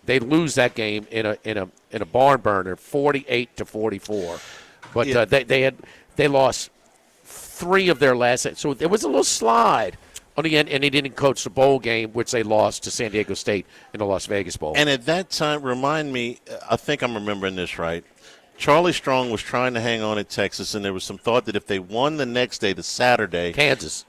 they lose that game in a barn burner, 48-44. But they lost 3 of their last 8. So there was a little slide on the end, and they didn't coach the bowl game, which they lost to San Diego State in the Las Vegas Bowl. And at that time, remind me, I think I'm remembering this right, Charlie Strong was trying to hang on at Texas, and there was some thought that if they won the next day, the Saturday. Kansas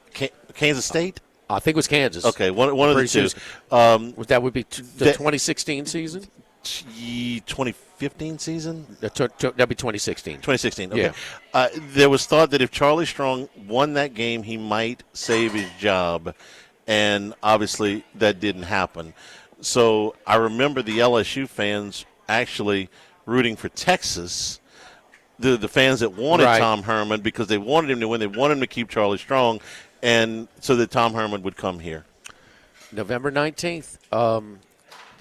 State? I think it was Kansas. Okay, one of the two. That would be the 2016 season? 2015 season? That'd be 2016. 2016, okay. Yeah. There was thought that if Charlie Strong won that game, he might save his job, and obviously that didn't happen. So I remember the LSU fans actually rooting for Texas, the fans that wanted Tom Herman because they wanted him to win. They wanted him to keep Charlie Strong, and so that Tom Herman would come here. November 19th,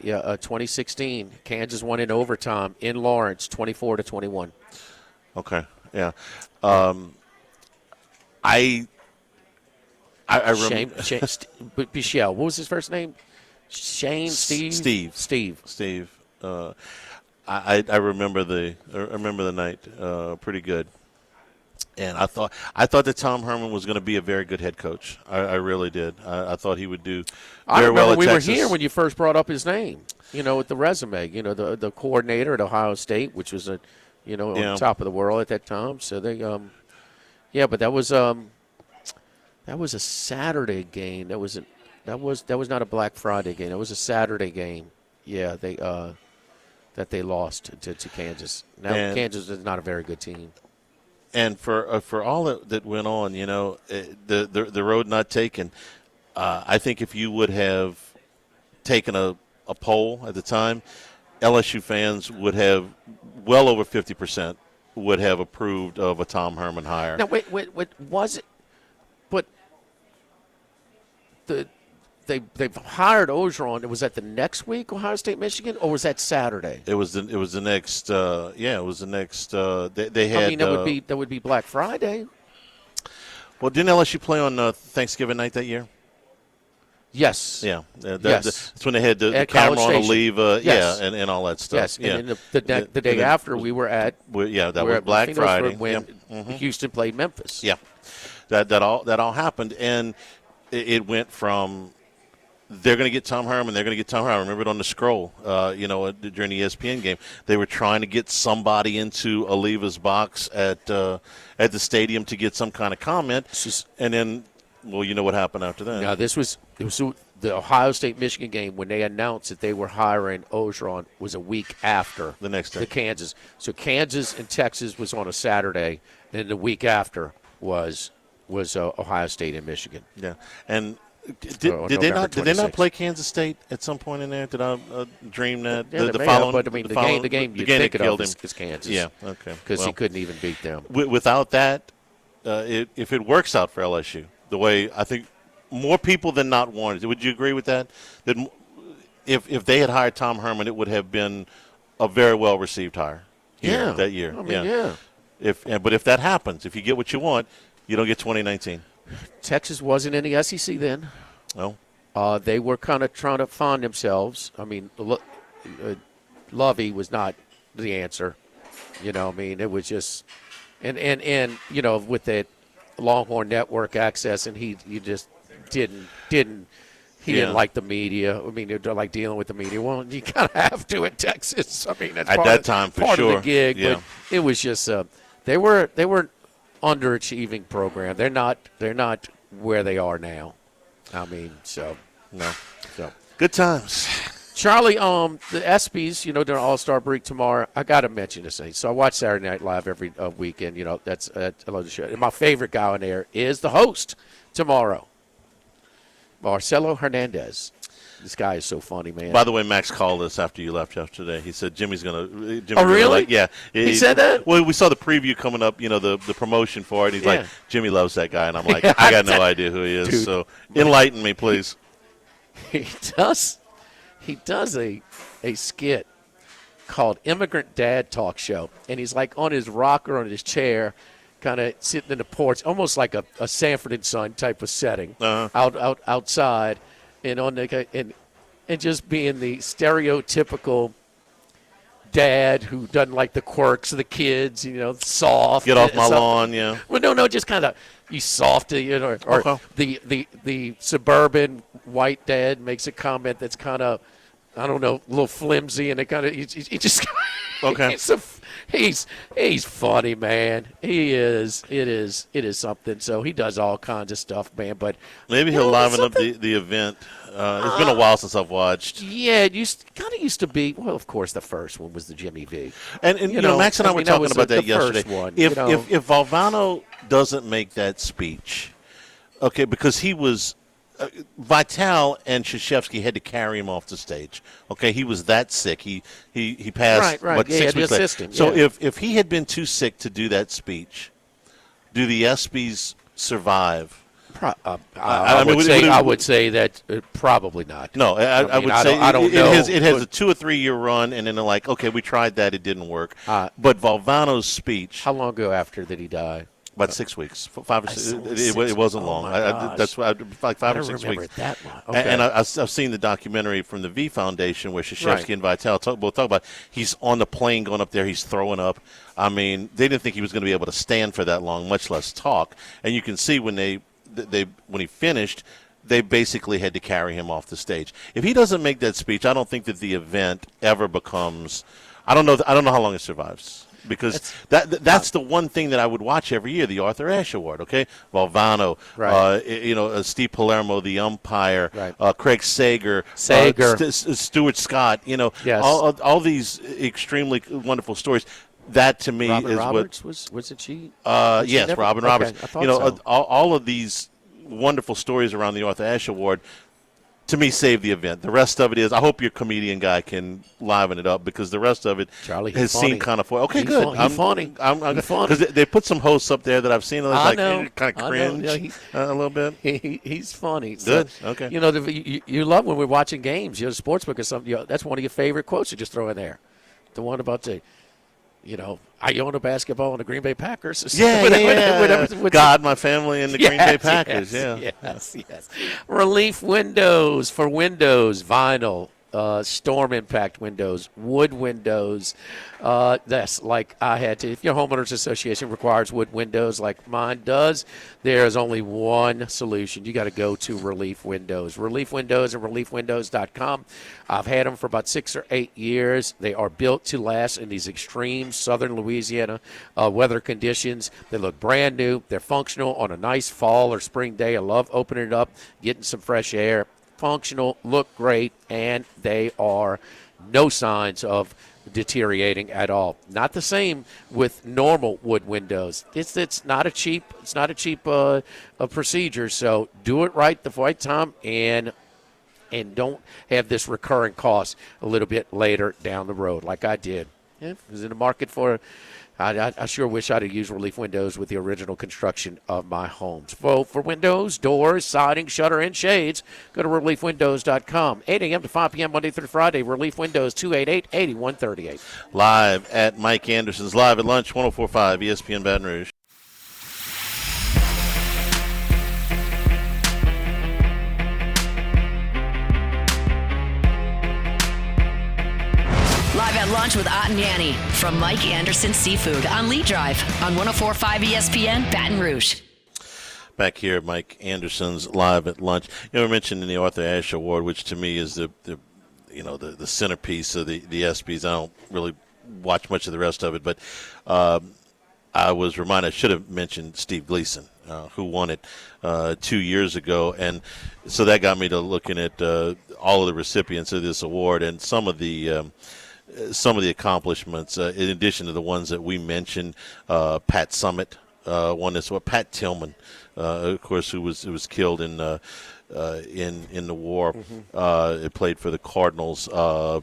2016, Kansas won in overtime in Lawrence, 24-21. Okay, yeah. I remember. Bichelle, what was his first name? Steve. Steve. I remember the night pretty good, and I thought that Tom Herman was going to be a very good head coach. I really did. I thought he would do very well at we Texas. were here when you first brought up his name. With the resume. The coordinator at Ohio State, which was on top of the world at that time. So they, but that was a Saturday game. That was not a Black Friday game. That was a Saturday game. Yeah, that they lost to Kansas. Now Kansas is not a very good team. And for all that went on, the road not taken. I think if you would have taken a poll at the time, LSU fans would have well over 50% would have approved of a Tom Herman hire. Now wait, was it? But they've hired Orgeron. Was that the next week, Ohio State, Michigan, or was that Saturday? It was the next. It was the next. They had. I mean, that would be Black Friday. Well, didn't LSU play on Thanksgiving night that year? Yes. Yeah. Yes. That's when they had the camera on to leave. Yes. And all that stuff. Yes. Yeah. And then the day after, we were at. That was Black Friday when Houston played Memphis. Yeah. That all happened, and it went from they're going to get Tom Herman. They're going to get Tom Herman. I remember it on the scroll, during the ESPN game. They were trying to get somebody into Oliva's box at the stadium to get some kind of comment. And then, well, you know what happened after that. Now, it was the Ohio State-Michigan game when they announced that they were hiring Orgeron was a week after the next day. The Kansas. So Kansas and Texas was on a Saturday, and the week after was Ohio State and Michigan. Yeah, and did they not play Kansas State at some point in there? Did I dream that? Yeah, the game you think of is Kansas. Yeah, okay. Because he couldn't even beat them. Without that, if it works out for LSU, the way I think more people than not wanted, would you agree with that? That if they had hired Tom Herman, it would have been a very well received hire. That year. But if that happens, if you get what you want, you don't get 2019. Texas wasn't in the SEC then. No. They were kind of trying to find themselves. I mean, Lovey was not the answer. It was just – and with that Longhorn Network access, and he just didn't like the media. I mean, they're like dealing with the media. Well, you kind of have to in Texas. I mean, that's at that time for part sure. of the gig. Yeah. But it was just they were underachieving program. They're not where they are now. I mean, so good times. Charlie, the ESPYs, during All-Star break tomorrow, I got to mention this thing. So I watch Saturday Night Live every weekend. That's I love the show. And my favorite guy on there is the host tomorrow, Marcelo Hernandez. This guy is so funny, man. By the way, Max called us after you left yesterday. He said Jimmy's going to. Oh, really? Yeah. He said that? Well, we saw the preview coming up, the promotion for it. He's like, Jimmy loves that guy. And I'm like, I got no idea who he is. Dude. So enlighten me, please. He does a skit called Immigrant Dad Talk Show. And he's like on his rocker, on his chair, kind of sitting in the porch, almost like a Sanford and Son type of setting, outside. And on and just being the stereotypical dad who doesn't like the quirks of the kids, soft. Get off my lawn, yeah. Well, no, just kind of you soft, or okay. the suburban white dad makes a comment that's kind of, I don't know, a little flimsy, and it kind of he just okay. He's funny, man. He is. It is something. So he does all kinds of stuff, man. But maybe he'll liven up the event. It's been a while since I've watched. Yeah, it used to be. Well, of course, the first one was the Jimmy V. And Max and I were talking about that yesterday. One, if Valvano doesn't make that speech, okay, because he was. Vital and Krzyzewski had to carry him off the stage. Okay, he was that sick. He passed right. 6 weeks later. Him, so if he had been too sick to do that speech, do the ESPYs survive? I would say that probably not. No, I would say I don't know. It has a 2 or 3 year run, and then they're like, okay, we tried that, it didn't work. But Valvano's speech. How long ago after did he die? About 6 weeks, 5 or 6. It wasn't long. That's why like 5 or 6 weeks. That long. Okay. And I've seen the documentary from the V Foundation where Krzyzewski and Vital both talk about. He's on the plane going up there. He's throwing up. I mean, they didn't think he was going to be able to stand for that long, much less talk. And you can see when when he finished, they basically had to carry him off the stage. If he doesn't make that speech, I don't think that the event ever becomes. I don't know how long it survives. Because that's the one thing that I would watch every year, the Arthur Ashe Award, okay? Valvano, Steve Palermo, the umpire, Craig Sager. Stuart Scott, all these extremely wonderful stories. That to me Robin is Roberts was it she? Yes, Robin Roberts. I thought so. All of these wonderful stories around the Arthur Ashe Award. To me, save the event. The rest of it is, I hope your comedian guy can liven it up because the rest of it has seemed kind of funny. Okay, good. He's funny. I'm funny. Because they put some hosts up there that I've seen. I know. Kind of cringe a little bit. He's funny. Good. So, okay. You love when we're watching games. Sportsbook or something. That's one of your favorite quotes you just throw in there. The one about Iona basketball and the Green Bay Packers. Whatever, God, my family, and the Green Bay Packers. Yes. Relief windows for windows, vinyl, storm impact windows, wood windows. That's like I had to. If your homeowners association requires wood windows like mine does, there is only one solution. You got to go to Relief Windows. Relief Windows and reliefwindows.com. I've had them for about 6 or 8 years. They are built to last in these extreme southern Louisiana weather conditions. They look brand new. They're functional on a nice fall or spring day. I love opening it up, getting some fresh air. Functional, look great, and they are no signs of deteriorating at all. Not the same with normal wood windows. It's not a cheap procedure. So do it right the right time and don't have this recurring cost a little bit later down the road like I did. Yeah, I was in the market for. I sure wish I'd have used Relief Windows with the original construction of my homes. For windows, doors, siding, shutter, and shades, go to reliefwindows.com. 8 a.m. to 5 p.m. Monday through Friday. Relief Windows, 288-8138. Live at Mike Anderson's Live at Lunch, 104.5 ESPN Baton Rouge. Live at Lunch with Ott and Yanni from Mike Anderson Seafood on Lee Drive on 104.5 ESPN Baton Rouge. Back here at Mike Anderson's Live at Lunch. We mentioned in the Arthur Ashe Award, which to me is the centerpiece of the ESPYs. I don't really watch much of the rest of it, but I was reminded, I should have mentioned Steve Gleason, who won it 2 years ago. And so that got me to looking at all of the recipients of this award and some of the accomplishments, in addition to the ones that we mentioned. Pat Summitt won this one. Pat Tillman, of course, who was killed in the war. It played for the Cardinals.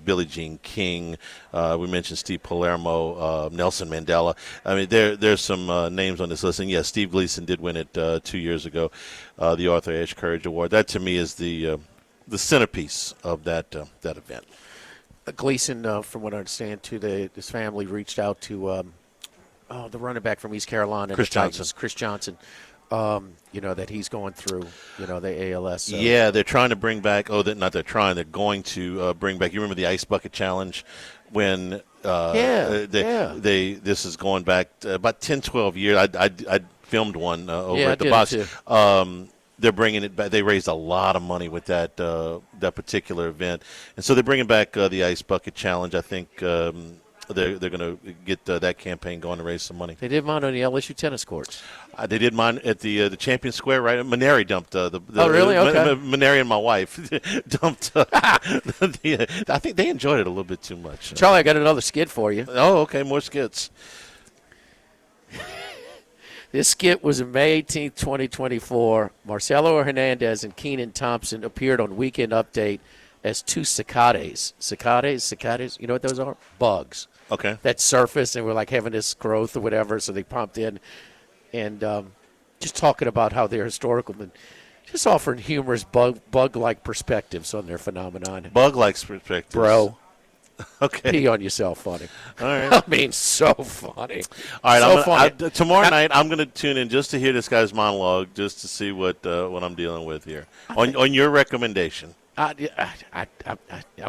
Billie Jean King. We mentioned Steve Palermo, Nelson Mandela. I mean, there's some names on this list. And yes, Steve Gleason did win it 2 years ago, the Arthur Ashe Courage Award. That to me is the centerpiece of that event. Gleason, from what I understand, his family reached out to the running back from East Carolina, Chris Johnson. That he's going through, the ALS. So. Yeah, they're trying to bring back. They're going to bring back. You remember the Ice Bucket Challenge when? This is going back about 10, 12 years. I filmed one over at the box. They're bringing it back. They raised a lot of money with that particular event, and so they're bringing back the Ice Bucket Challenge. I think they're going to get that campaign going to raise some money. They did mine on the LSU tennis courts. They did mine at the Champion Square, right? Maneri dumped the Oh, really? Okay. Maneri and my wife dumped. I think they enjoyed it a little bit too much. Charlie, I got another skit for you. Oh, okay, more skits. This skit was on May 18th, 2024. Marcelo Hernandez and Keenan Thompson appeared on Weekend Update as two cicadas. Cicadas, you know what those are? Bugs. Okay. That surface and were like having this growth or whatever, so they pumped in. And just talking about how they're historical and just offering humorous bug-like perspectives on their phenomenon. Bug-like perspectives. Bro. Okay. Pee on yourself funny. All right. I mean, so funny. All right. Funny. Tomorrow night, I'm going to tune in just to hear this guy's monologue, just to see what I'm dealing with here. On your recommendation. I'm going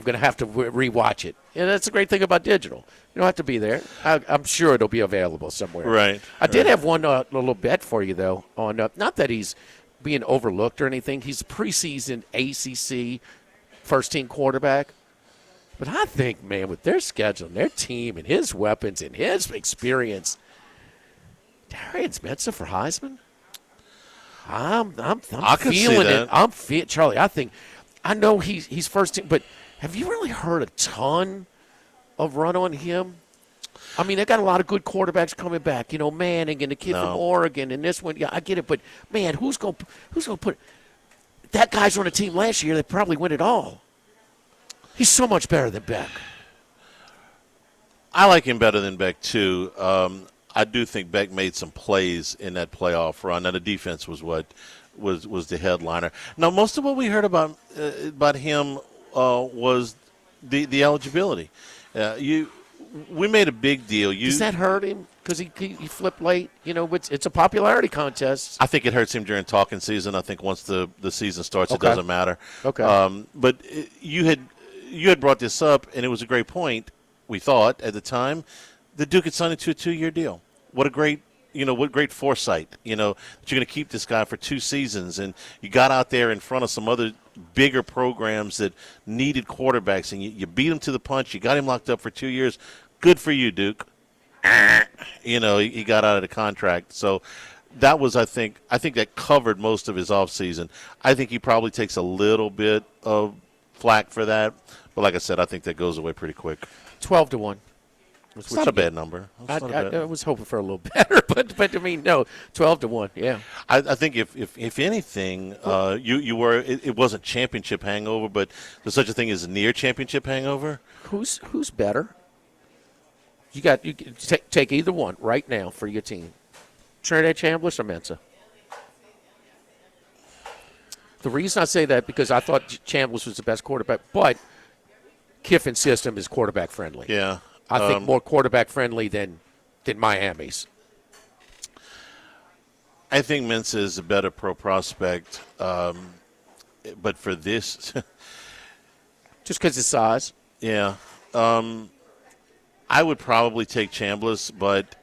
to have to rewatch it. And that's the great thing about digital. You don't have to be there. I'm sure it'll be available somewhere. Right. I did have one little bet for you, though, on not that he's being overlooked or anything. He's a preseason ACC first-team quarterback. But I think, man, with their schedule and their team and his weapons and his experience, Darius Mensa for Heisman? I'm feeling it. Charlie, I know he's first team, but have you really heard a ton of run on him? I mean, they got a lot of good quarterbacks coming back. Manning and the kid from Oregon and this one. Yeah, I get it, but man, who's going to put that guy's on a team last year that probably win it all? He's so much better than Beck. I like him better than Beck, too. I do think Beck made some plays in that playoff run. Now, the defense was what was the headliner. Now, most of what we heard about him was the eligibility. We made a big deal. Does that hurt him? Because he flipped late? It's a popularity contest. I think it hurts him during talking season. I think once the season starts, It doesn't matter. Okay. But you had you had brought this up, and it was a great point, we thought, at the time, that Duke had signed into a 2-year deal. What a great what great foresight, that you're going to keep this guy for 2 seasons. And you got out there in front of some other bigger programs that needed quarterbacks, and you beat him to the punch. You got him locked up for 2 years. Good for you, Duke. He got out of the contract. So that was, I think that covered most of his offseason. I think he probably takes a little bit of flack for that. But like I said, I think that goes away pretty quick. 12-1. It's not a bad number. I was hoping for a little better, but I mean, no, 12-1. Yeah. I think if anything, it wasn't championship hangover, but there's such a thing as near championship hangover. Who's better? You take either one right now for your team. Trinidad Chambliss or Mensa? The reason I say that because I thought Chambliss was the best quarterback, but Kiffin's system is quarterback friendly. Yeah. I think more quarterback friendly than Miami's. I think Mensa is a better pro prospect, but for this, just because of size. Yeah, I would probably take Chambliss, but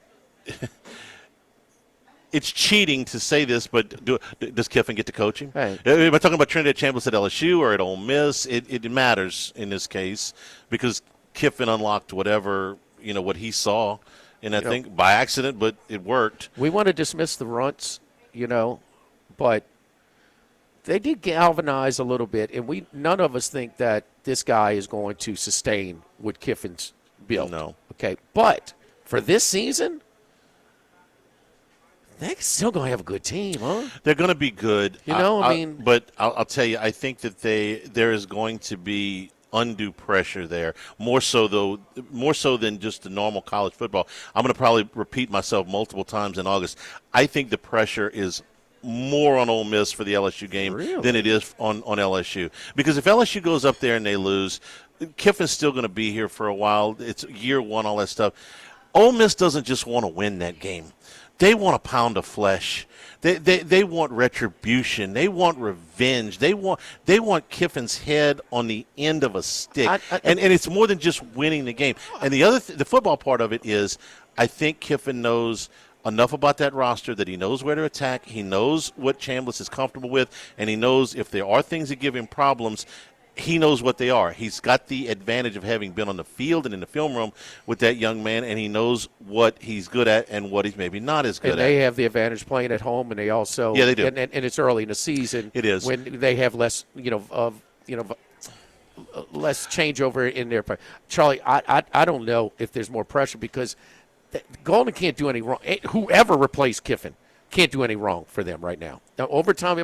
it's cheating to say this. But does Kiffin get to coach him? Right. Am I talking about Trinidad Chambliss at LSU or at Ole Miss? It matters in this case because Kiffin unlocked whatever, what he saw in that thing by accident, but it worked. We want to dismiss the runts, but they did galvanize a little bit, and none of us think that this guy is going to sustain what Kiffin's built. No. Okay, but for this season, they're still going to have a good team, huh? They're going to be good. But I'll tell you, I think that there is going to be undue pressure there, more so than just the normal college football. I'm going to probably repeat myself multiple times in August. I think the pressure is more on Ole Miss for the LSU game than it is on LSU. Because if LSU goes up there and they lose, Kiffin's still going to be here for a while. It's year one, all that stuff. Ole Miss doesn't just want to win that game. They want a pound of flesh. They want retribution. They want revenge. They want Kiffin's head on the end of a stick. And it's more than just winning the game. And the football part of it is I think Kiffin knows enough about that roster that he knows where to attack. He knows what Chambliss is comfortable with, and he knows if there are things that give him problems, he knows what they are. He's got the advantage of having been on the field and in the film room with that young man, and he knows what he's good at and what he's maybe not as good at. And they have the advantage playing at home, and they also they do. And it's early in the season. It is when they have less less changeover in their play. Charlie, I don't know if there's more pressure because Golden can't do any wrong. Whoever replaced Kiffin can't do any wrong for them right now. Now over time,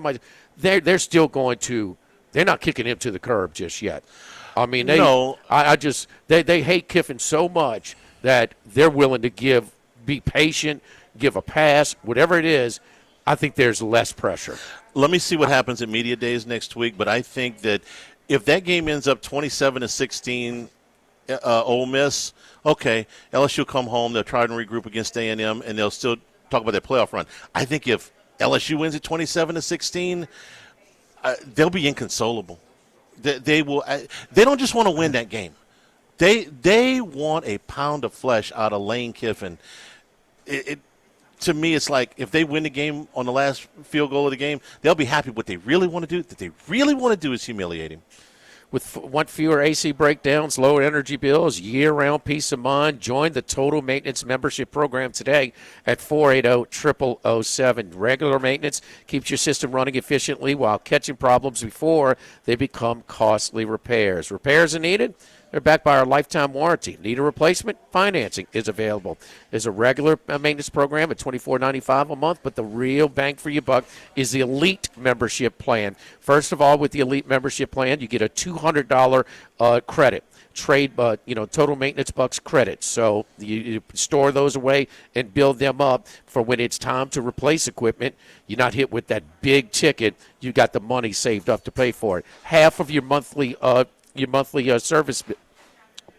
they're still going to. They're not kicking him to the curb just yet. I mean, they hate Kiffin so much that they're willing to be patient, give a pass, whatever it is. I think there's less pressure. Let me see what happens at media days next week, but I think that if that game ends up 27-16, Ole Miss, okay, LSU will come home, they'll try and regroup against A&M, and they'll still talk about their playoff run. I think if LSU wins at 27-16. They'll be inconsolable. They will. They don't just want to win that game. They want a pound of flesh out of Lane Kiffin. To me, it's like if they win the game on the last field goal of the game, they'll be happy. What they really want to do, is humiliate him. With want fewer AC breakdowns, lower energy bills, year-round peace of mind, join the Total Maintenance Membership Program today at 480-0007. Regular maintenance keeps your system running efficiently while catching problems before they become costly repairs. Repairs are needed. They're backed by our lifetime warranty. Need a replacement? Financing is available. There's a regular maintenance program at $24.95 a month, but the real bang for your buck is the Elite membership plan. First of all, with the Elite membership plan, you get a $200 credit. Total maintenance bucks credit. So you store those away and build them up for when it's time to replace equipment. You're not hit with that big ticket. You got the money saved up to pay for it. Half of your monthly service,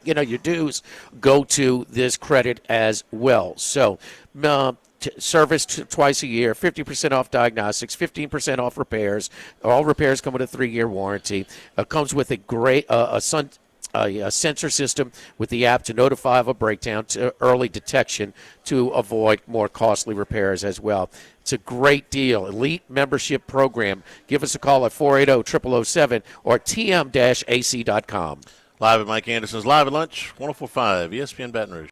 your dues go to this credit as well. So service twice a year, 50% off diagnostics, 15% off repairs. All repairs come with a 3-year warranty. Comes with a great a sensor system with the app to notify of a breakdown to early detection to avoid more costly repairs as well. It's a great deal. Elite membership program. Give us a call at 480-0007 or tm-ac.com. Live at Mike Anderson's Live at Lunch, 104.5 ESPN Baton Rouge.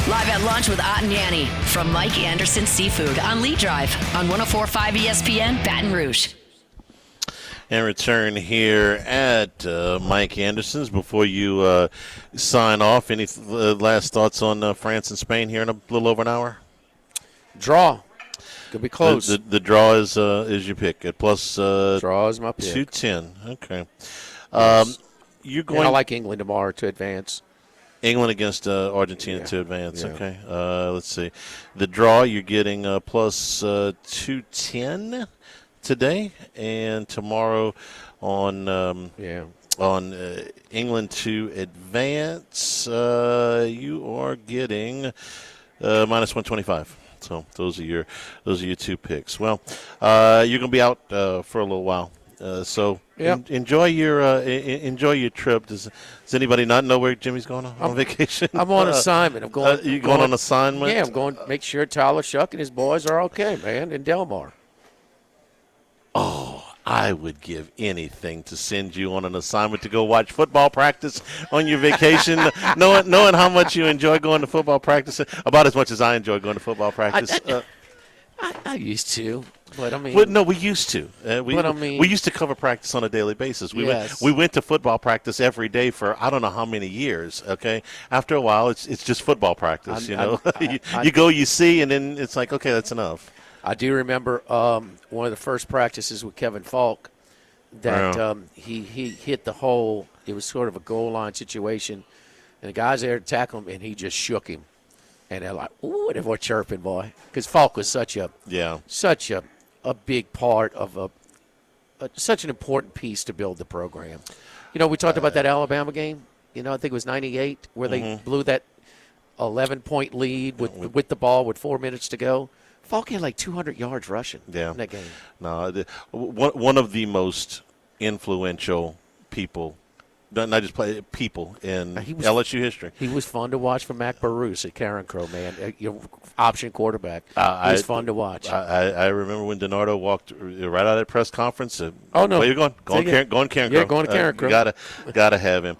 Live at Lunch with Ott and Yanni from Mike Anderson Seafood on Lee Drive on 104.5 ESPN Baton Rouge. And return here at Mike Anderson's. Before you sign off, any last thoughts on France and Spain here in a little over an hour? Draw. Could be close. The draw is your pick at plus draw is my pick. 210. Okay. Yes. You're going. And I like England tomorrow to advance. England against Argentina to advance. Yeah. Okay. Let's see. The draw, you're getting plus 210 today, and tomorrow on England to advance, you are getting minus 125. So those are your two picks. Well, you're going to be out for a little while. So enjoy your trip. Does anybody not know where Jimmy's going on vacation? I'm on assignment. I'm going. You going on assignment? Yeah, I'm going to make sure Tyler Shuck and his boys are okay, man, in Delmar. Oh, I would give anything to send you on an assignment to go watch football practice on your vacation, knowing how much you enjoy going to football practice, about as much as I enjoy going to football practice. I used to, but I mean, no, we used to. We used to cover practice on a daily basis. We went to football practice every day for I don't know how many years. Okay, after a while, it's just football practice. You go, you see, and then it's like, okay, that's enough. I do remember one of the first practices with Kevin Falk that he hit the hole. It was sort of a goal line situation, and the guys there to tackle him, and he just shook him. And they're like, ooh, they were chirping, boy. Because Falk was such a big part of such an important piece to build the program. We talked about that Alabama game. I think it was 98 where they blew that 11-point lead with the ball with 4 minutes to go. Falk had like 200 yards rushing in that game. No, one of the most influential people, not just people in LSU history. He was fun to watch for Mac Barus at Karen Crow, man. Your option quarterback. It was fun to watch. I remember when DiNardo walked right out of that press conference. Oh, no. Where you going? Going Karen Crow. Yeah, going to Karen Crow. Gotta have him.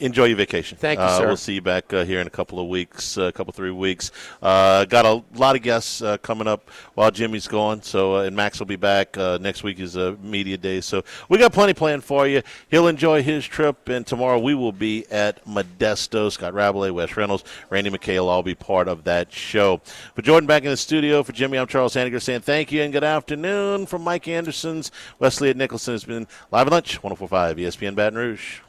Enjoy your vacation. Thank you, sir. We'll see you back here in a couple of weeks, 3 weeks. Got a lot of guests coming up while Jimmy's gone. So and Max will be back. Next week is media day. So we got plenty planned for you. He'll enjoy his trip. And tomorrow we will be at Modesto. Scott Rabelais, Wes Reynolds, Randy McKay will all be part of that show. For Jordan back in the studio, for Jimmy, I'm Charles Hanniger saying thank you and good afternoon. From Mike Anderson's, Wesley at Nicholson has been Live at Lunch, 104.5 ESPN Baton Rouge.